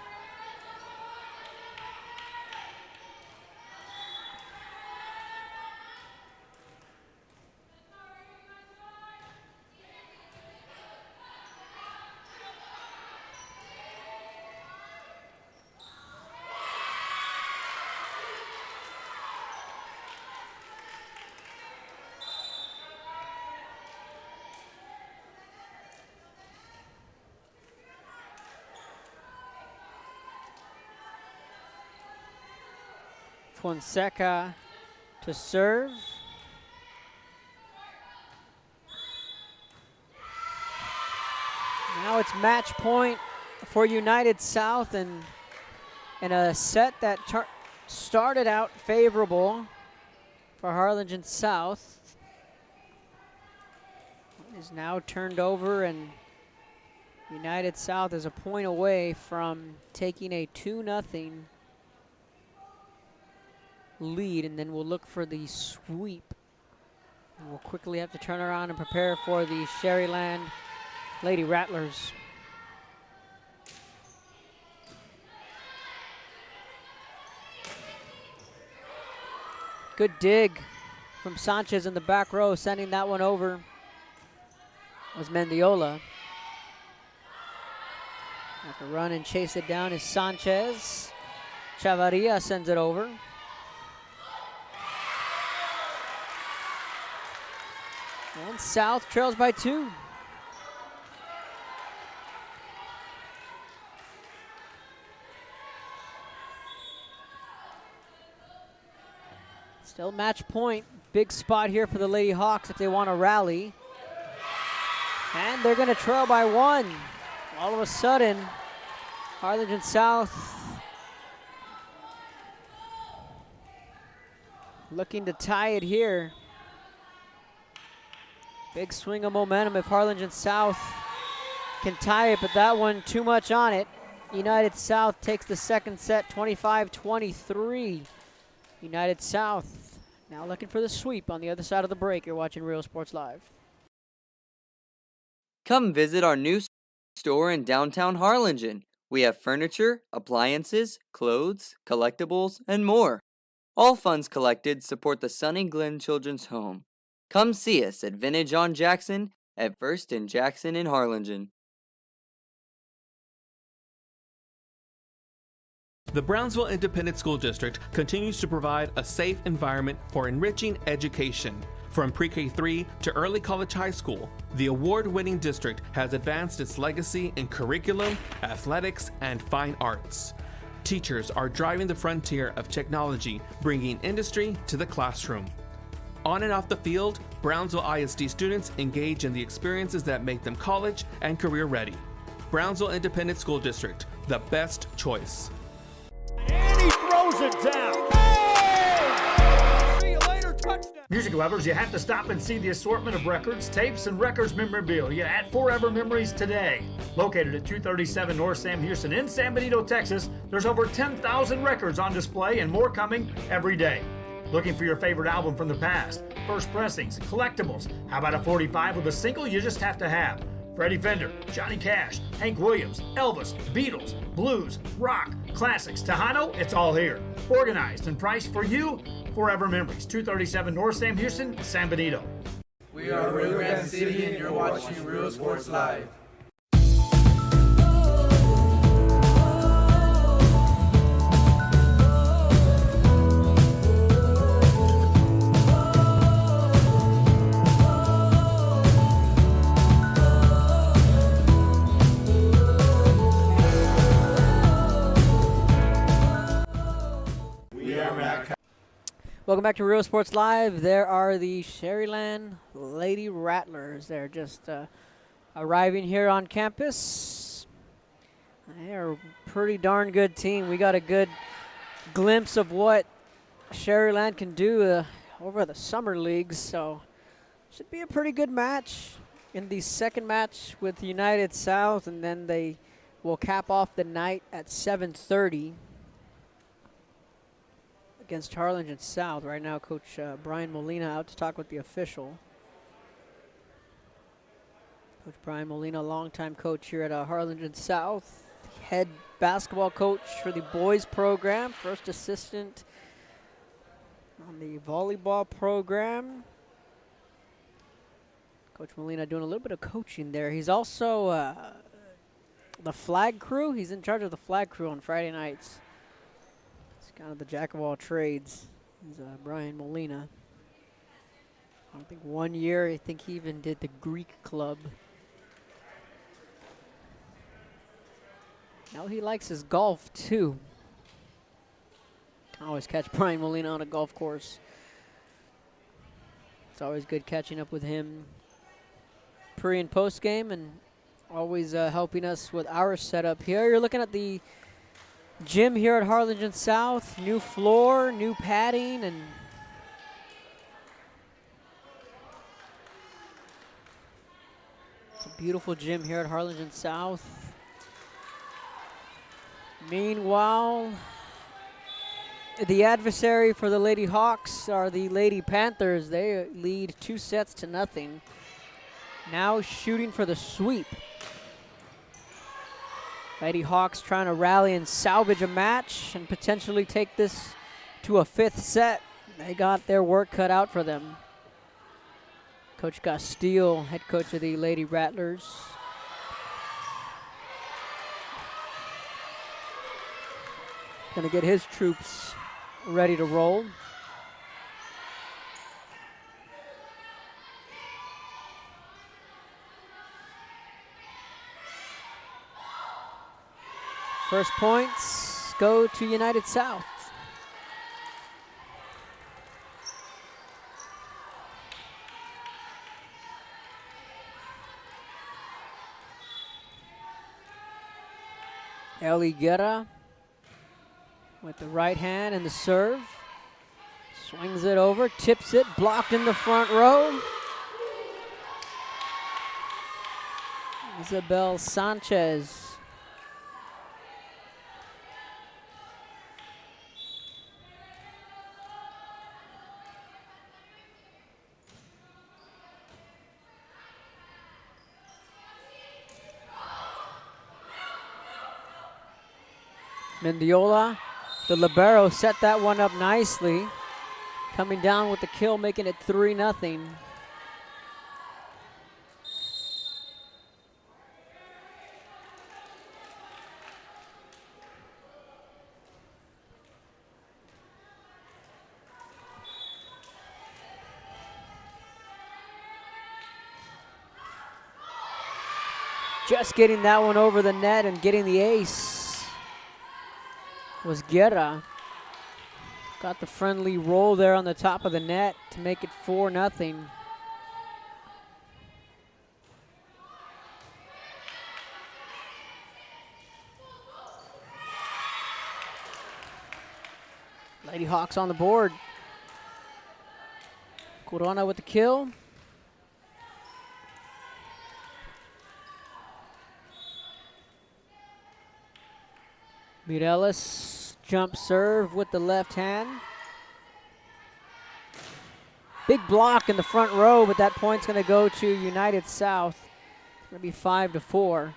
Fonseca to serve. Now it's match point for United South, and in a set that started out favorable for Harlingen South is now turned over, and United South is a point away from taking a 2-0 lead, and then we'll look for the sweep. And we'll quickly have to turn around and prepare for the Sherryland Lady Rattlers. Good dig from Sanchez in the back row, sending that one over. Was Mendiola. Have to run and chase it down is Sanchez. Chavarria sends it over. And South trails by 2. Still match point. Big spot here for the Lady Hawks if they want to rally. And they're going to trail by 1. All of a sudden, Harlingen South looking to tie it here. Big swing of momentum if Harlingen South can tie it, but that one too much on it. United South takes the second set, 25-23. United South now looking for the sweep on the other side of the break. You're watching Real Sports Live. Come visit our new store in downtown Harlingen. We have furniture, appliances, clothes, collectibles, and more. All funds collected support the Sunny Glen Children's Home. Come see us at Vintage on Jackson at First and Jackson in Harlingen. The Brownsville Independent School District continues to provide a safe environment for enriching education. From pre-K-3 to early college high school, the award-winning district has advanced its legacy in curriculum, athletics, and fine arts. Teachers are driving the frontier of technology, bringing industry to the classroom. On and off the field, Brownsville ISD students engage in the experiences that make them college and career ready. Brownsville Independent School District, the best choice. And he throws it down. Hey! See you later, touchdown. Music lovers, you have to stop and see the assortment of records, tapes, and records memorabilia at Forever Memories today. Located at 237 North Sam Houston in San Benito, Texas, there's over 10,000 records on display and more coming every day. Looking for your favorite album from the past, first pressings, collectibles? How about a 45 with a single you just have to have? Freddie Fender, Johnny Cash, Hank Williams, Elvis, Beatles, blues, rock, classics, Tejano, it's all here. Organized and priced for you. Forever Memories, 237 North Sam Houston, San Benito. We are Rio Grande City and you're watching Real Sports Live. Welcome back to Real Sports Live. There are the Sherryland Lady Rattlers. They're just arriving here on campus. They are a pretty darn good team. We got a good glimpse of what Sherryland can do over the summer leagues, so should be a pretty good match in the second match with United South, and then they will cap off the night at 7:30. Against Harlingen South. Right now, Coach Brian Molina out to talk with the official. Coach Brian Molina, longtime coach here at Harlingen South. Head basketball coach for the boys program. First assistant on the volleyball program. Coach Molina doing a little bit of coaching there. He's also the flag crew. He's in charge of the flag crew on Friday nights. Kind of the jack of all trades is Brian Molina. I think 1 year, I think he even did the Greek club. Now he likes his golf too. I always catch Brian Molina on a golf course. It's always good catching up with him pre and post game, and always helping us with our setup here. You're looking at the gym here at Harlingen South. New floor, new padding, and it's a beautiful gym here at Harlingen South. Meanwhile, the adversary for the Lady Hawks are the Lady Panthers. They lead 2-0. Now shooting for the sweep. Lady Hawks trying to rally and salvage a match and potentially take this to a 5th set. They got their work cut out for them. Coach Castile, head coach of the Lady Rattlers. Gonna get his troops ready to roll. First points go to United South. Eli Guerra with the right hand and the serve. Swings it over, tips it, blocked in the front row. Isabel Sanchez. Mendiola, the libero, set that one up nicely. Coming down with the kill, making it 3-0. Just getting that one over the net and getting the ace was Guerra. Got the friendly roll there on the top of the net to make it 4-0. Lady Hawks on the board. Corona with the kill. Mireles jump serve with the left hand. Big block in the front row, but that point's going to go to United South. It's going to be 5-4.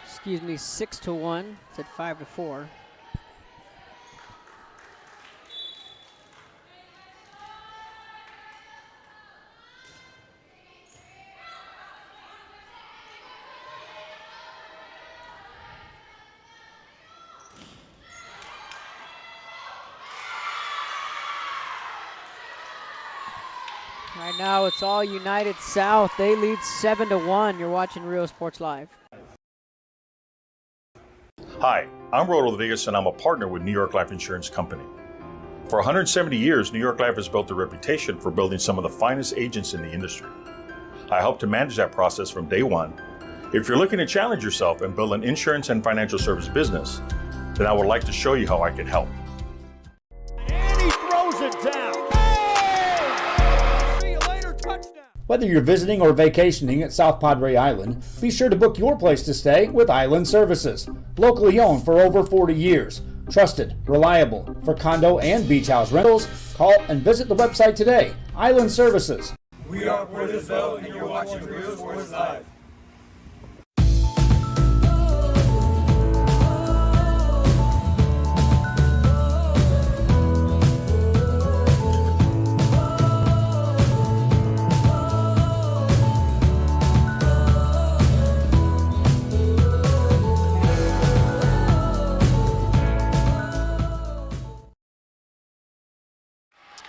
Excuse me, 6-1. It's at 5-4. Right now it's all United South. They lead 7-1. You're watching Rio Sports Live. Hi, I'm Rodo Rodriguez and I'm a partner with New York Life Insurance Company. For 170 years, New York Life has built a reputation for building some of the finest agents in the industry. I help to manage that process from day one. If you're looking to challenge yourself and build an insurance and financial service business, then I would like to show you how I can help. And he throws it down. Hey! See you later, touchdown. Whether you're visiting or vacationing at South Padre Island, be sure to book your place to stay with Island Services. Locally owned for over 40 years. Trusted, reliable for condo and beach house rentals. Call and visit the website today. Island Services. We are Portisville, and you're watching Rio Sports Live.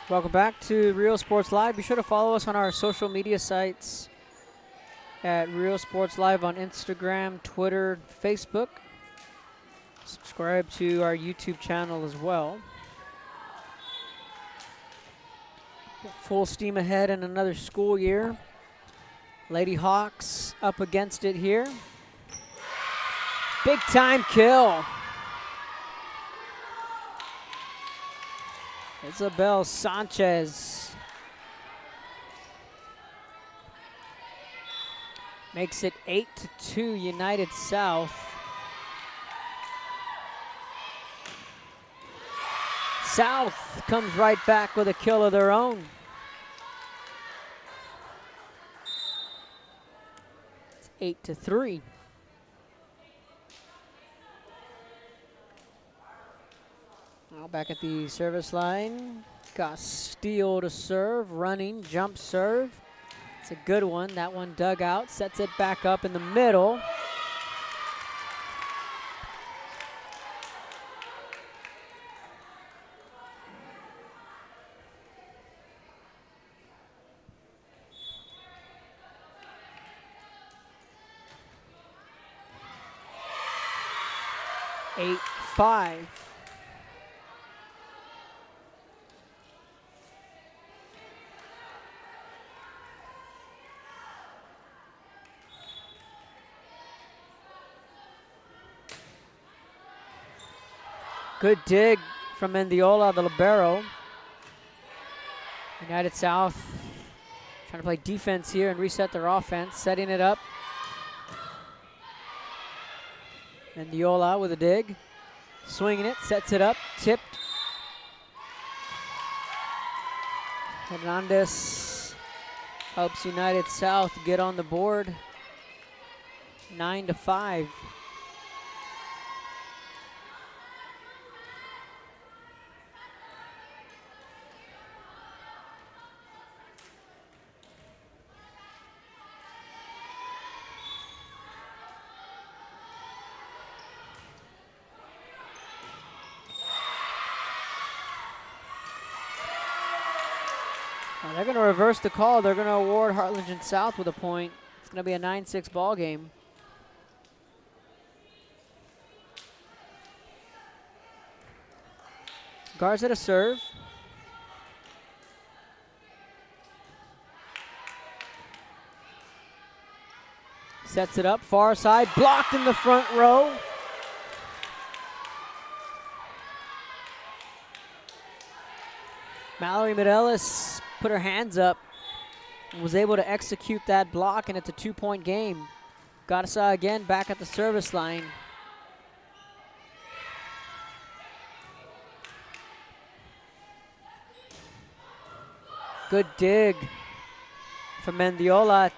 Welcome back to Rio Sports Live. Be sure to follow us on our social media sites at Rio Sports Live on Instagram, Twitter, Facebook. Subscribe to our YouTube channel as well. Full steam ahead in another school year. Lady Hawks up against it here. Big time kill. Isabel Sanchez makes it 8-2 United South. South comes right back with a kill of their own. It's 8-3. Now back at the service line. Castillo to serve, running, jump serve. It's a good one. That one dug out, sets it back up in the middle. Eight, 5. Good dig from Mendiola, the libero. United South trying to play defense here and reset their offense, setting it up. Mendiola with a dig, swinging it, sets it up, tipped. Hernandez helps United South get on the board, 9-5. Well, they're going to reverse the call. They're going to award Harlingen South with a point. It's going to be a 9-6 ball game. Garza to serve. Sets it up, far side, blocked in the front row. Mallory Mireles put her hands up and was able to execute that block, and it's a 2-point game. Garza again back at the service line. Good dig from Mendiola.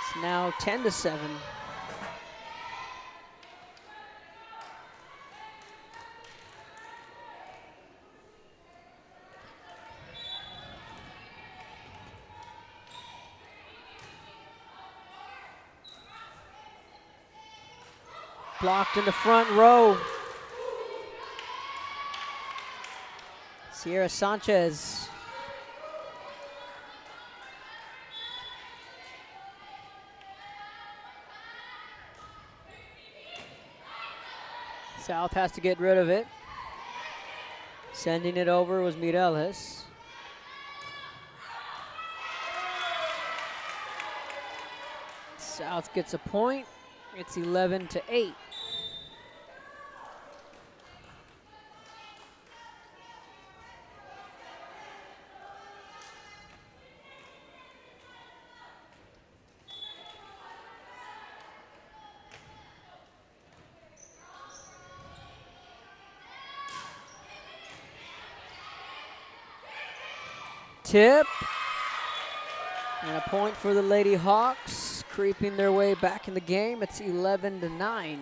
It's now 10-7. Blocked in the front row. Sierra Sanchez. South has to get rid of it. Sending it over was Mireles. South gets a point. It's 11-8. Tip. And a point for the Lady Hawks, creeping their way back in the game. It's 11-9.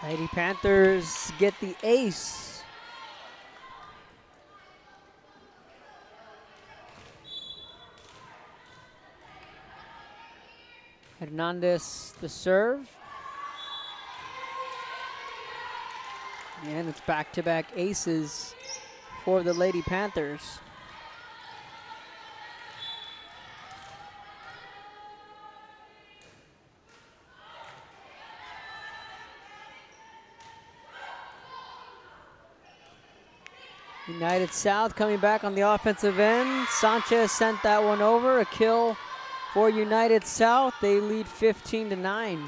Lady Panthers get the ace. Hernandez the serve. And it's back-to-back aces for the Lady Panthers. United South coming back on the offensive end. Sanchez sent that one over. A kill for United South. They lead 15-9.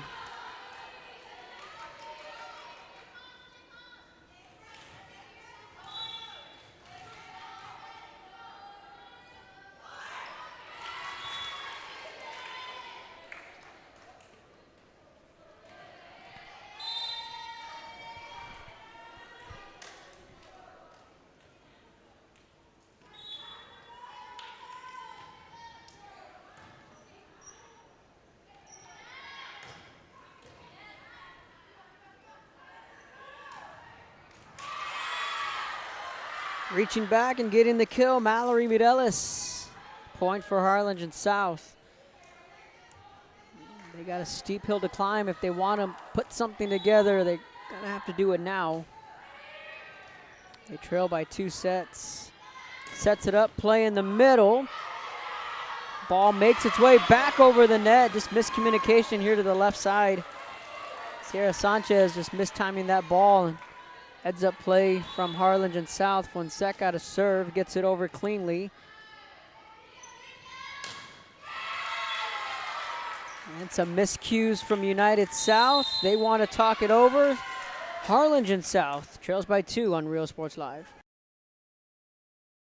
Reaching back and getting the kill, Mallory Mireles. Point for Harlingen South. They got a steep hill to climb. If they want to put something together, they're going to have to do it now. They trail by 2 sets. Sets it up, play in the middle. Ball makes its way back over the net. Just miscommunication here to the left side. Sierra Sanchez just mistiming that ball. And heads up play from Harlingen South. Fonseca to serve, gets it over cleanly. And some miscues from United South. They want to talk it over. Harlingen South trails by 2 on Real Sports Live.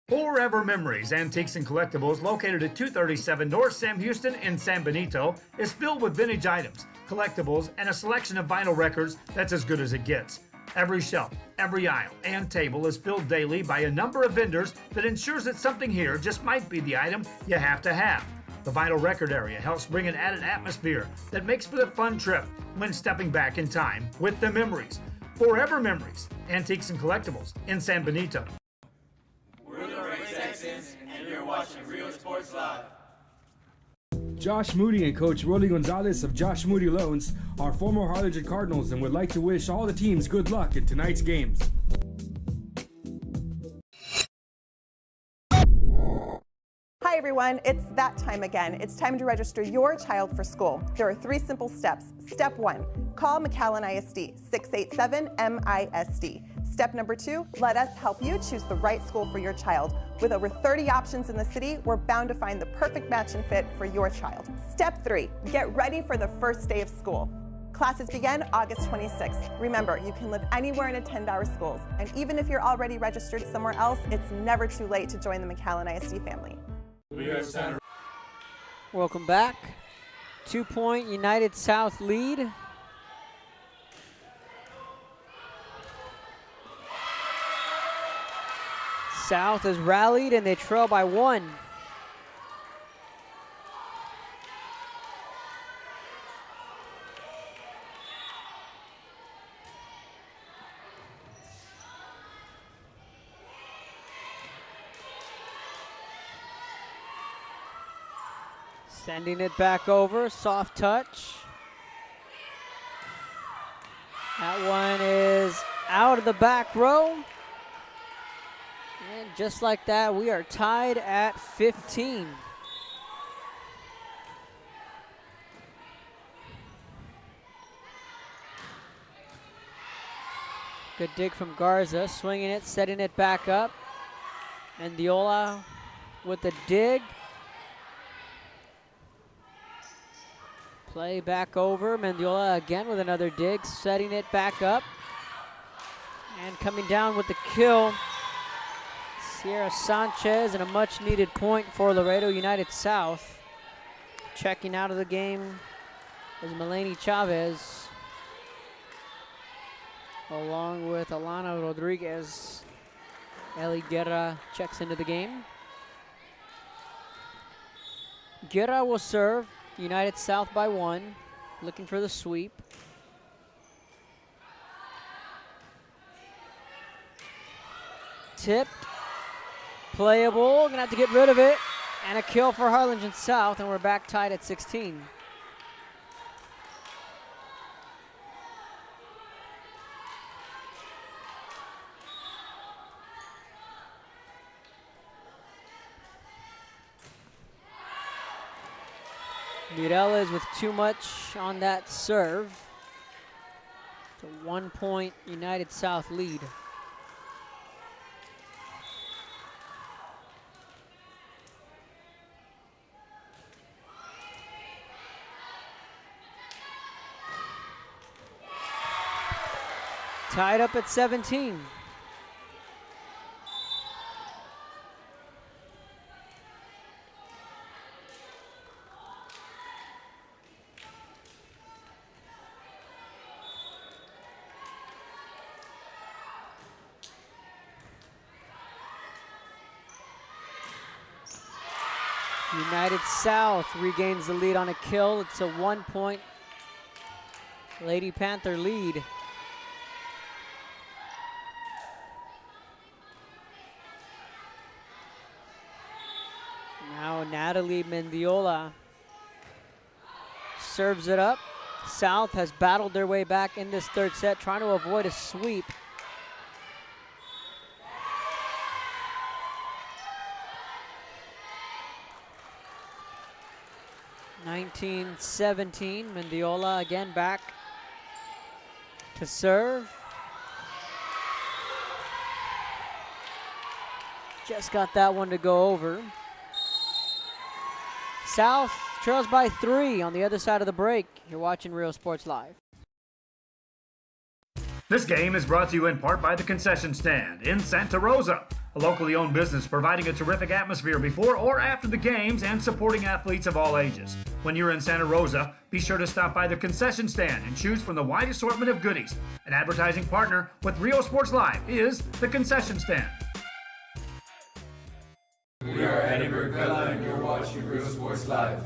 Forever Memories, Antiques and Collectibles, located at 237 North Sam Houston in San Benito, is filled with vintage items, collectibles, and a selection of vinyl records that's as good as it gets. Every shelf, every aisle, and table is filled daily by a number of vendors that ensures that something here just might be the item you have to have. The vinyl record area helps bring an added atmosphere that makes for the fun trip when stepping back in time with the memories. Forever Memories, Antiques and Collectibles in San Benito. We're the Red Texans, and you're watching Real Sports Live. Josh Moody and Coach Rolly Gonzalez of Josh Moody Loans are former Harlingen Cardinals and would like to wish all the teams good luck in tonight's games. Hi everyone, it's that time again. It's time to register your child for school. There are 3 simple steps. Step 1, call McAllen ISD, 687-MISD. Step number 2, let us help you choose the right school for your child. With over 30 options in the city, we're bound to find the perfect match and fit for your child. Step 3, get ready for the first day of school. Classes begin August 26th. Remember, you can live anywhere and attend our schools. And even if you're already registered somewhere else, it's never too late to join the McAllen ISD family. Welcome back. 2-point United South lead. South has rallied and they trail by 1. Sending it back over, soft touch. That one is out of the back row. And just like that, we are tied at 15. Good dig from Garza, swinging it, setting it back up. And Diola with the dig. Play back over, Mendiola again with another dig, setting it back up. And coming down with the kill, Sierra Sanchez, and a much needed point for Laredo United South. Checking out of the game is Melanie Chavez, along with Alana Rodriguez. Eli Guerra checks into the game. Guerra will serve. United South by 1, looking for the sweep. Tipped, playable, gonna have to get rid of it, and a kill for Harlingen South, and we're back tied at 16. Mirella with too much on that serve. It's a 1-point United South lead. Tied up at 17. United South regains the lead on a kill. It's a 1-point Lady Panther lead. Now Natalie Mendiola serves it up. South has battled their way back in this third set, trying to avoid a sweep. (19-17). Mendiola again back to serve. Just got that one to go over. South trails by 3 on the other side of the break. You're watching Real Sports Live. This game is brought to you in part by the concession stand in Santa Rosa. a locally owned business providing a terrific atmosphere before or after the games and supporting athletes of all ages. When you're in Santa Rosa, be sure to stop by the concession stand and choose from the wide assortment of goodies. An advertising partner with Rio Sports Live is the concession stand. We are Edinburgh Villa and you're watching Real Sports Live.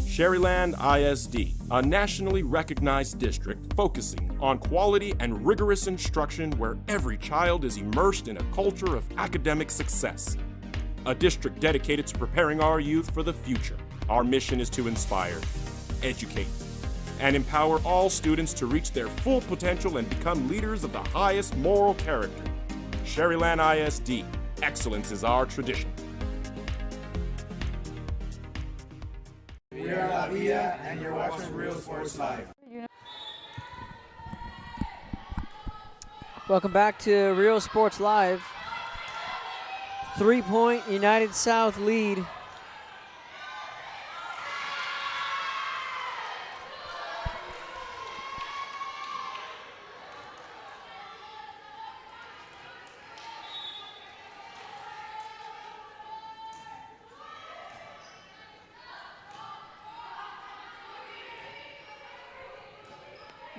Sherryland ISD, a nationally recognized district focusing on quality and rigorous instruction where every child is immersed in a culture of academic success. A district dedicated to preparing our youth for the future. Our mission is to inspire, educate, and empower all students to reach their full potential and become leaders of the highest moral character. Sherryland ISD, excellence is our tradition. We are Eladio and you're watching Real Sports Live. Welcome back to Real Sports Live. 3-point United South lead.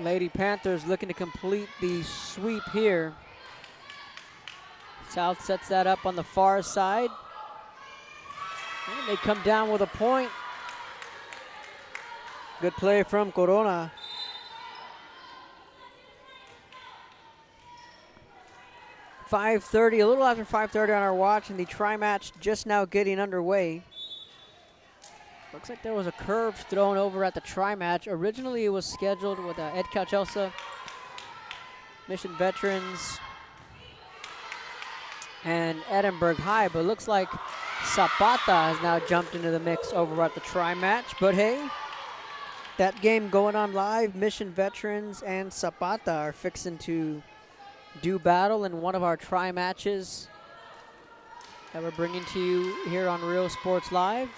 Lady Panthers looking to complete the sweep here. South sets that up on the far side. And they come down with a point. Good play from Corona. .5:30, a little after 5:30 on our watch, and the tri-match just now getting underway. Looks like there was a curve thrown over at the tri-match. Originally, it was scheduled with Ed Calchelsa, Mission Veterans, and Edinburgh High, but it looks like Zapata has now jumped into the mix over at the tri-match. But hey, that game going on live, Mission Veterans and Zapata are fixing to do battle in one of our tri-matches that we're bringing to you here on Real Sports Live.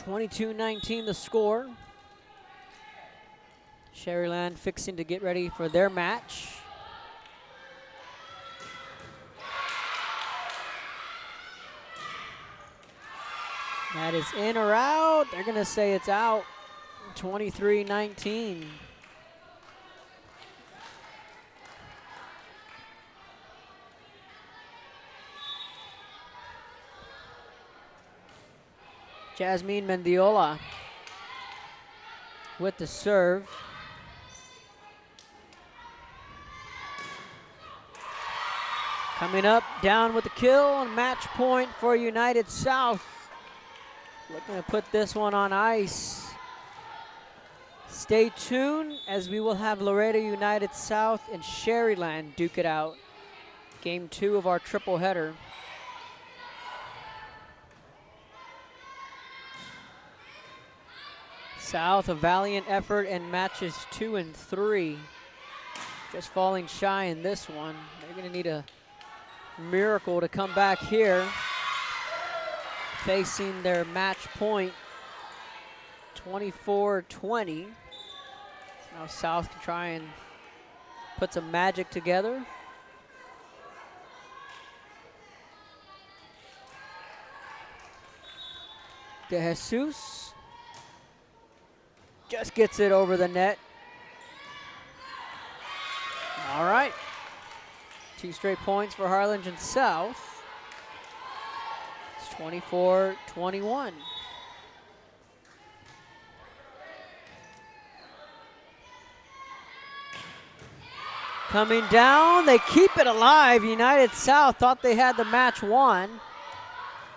.22-19 the score. Sherryland fixing to get ready for their match. That is in or out. They're going to say it's out. 23-19. Jasmine Mendiola with the serve. Coming up, down with the kill, and match point for United South. Looking to put this one on ice. Stay tuned as we will have Laredo United South and Sherryland duke it out. Game 2 of our triple header. South, a valiant effort in matches 2 and 3. Just falling shy in this one. They're going to need a miracle to come back here. Facing their match point, 24-20. Now South can try and put some magic together. De Jesus just gets it over the net. All right. 2 straight points for Harlingen South. It's 24-21. Coming down, they keep it alive. United South thought they had the match won,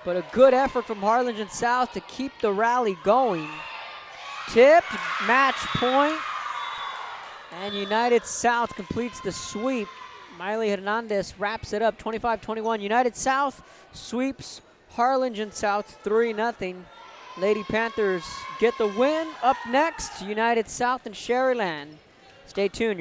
but a good effort from Harlingen South to keep the rally going. Tipped, match point, and United South completes the sweep Miley Hernandez wraps it up 25-21. United South sweeps Harlingen South 3-0. Lady Panthers get the win. Up next, United South and Sherryland. Stay tuned.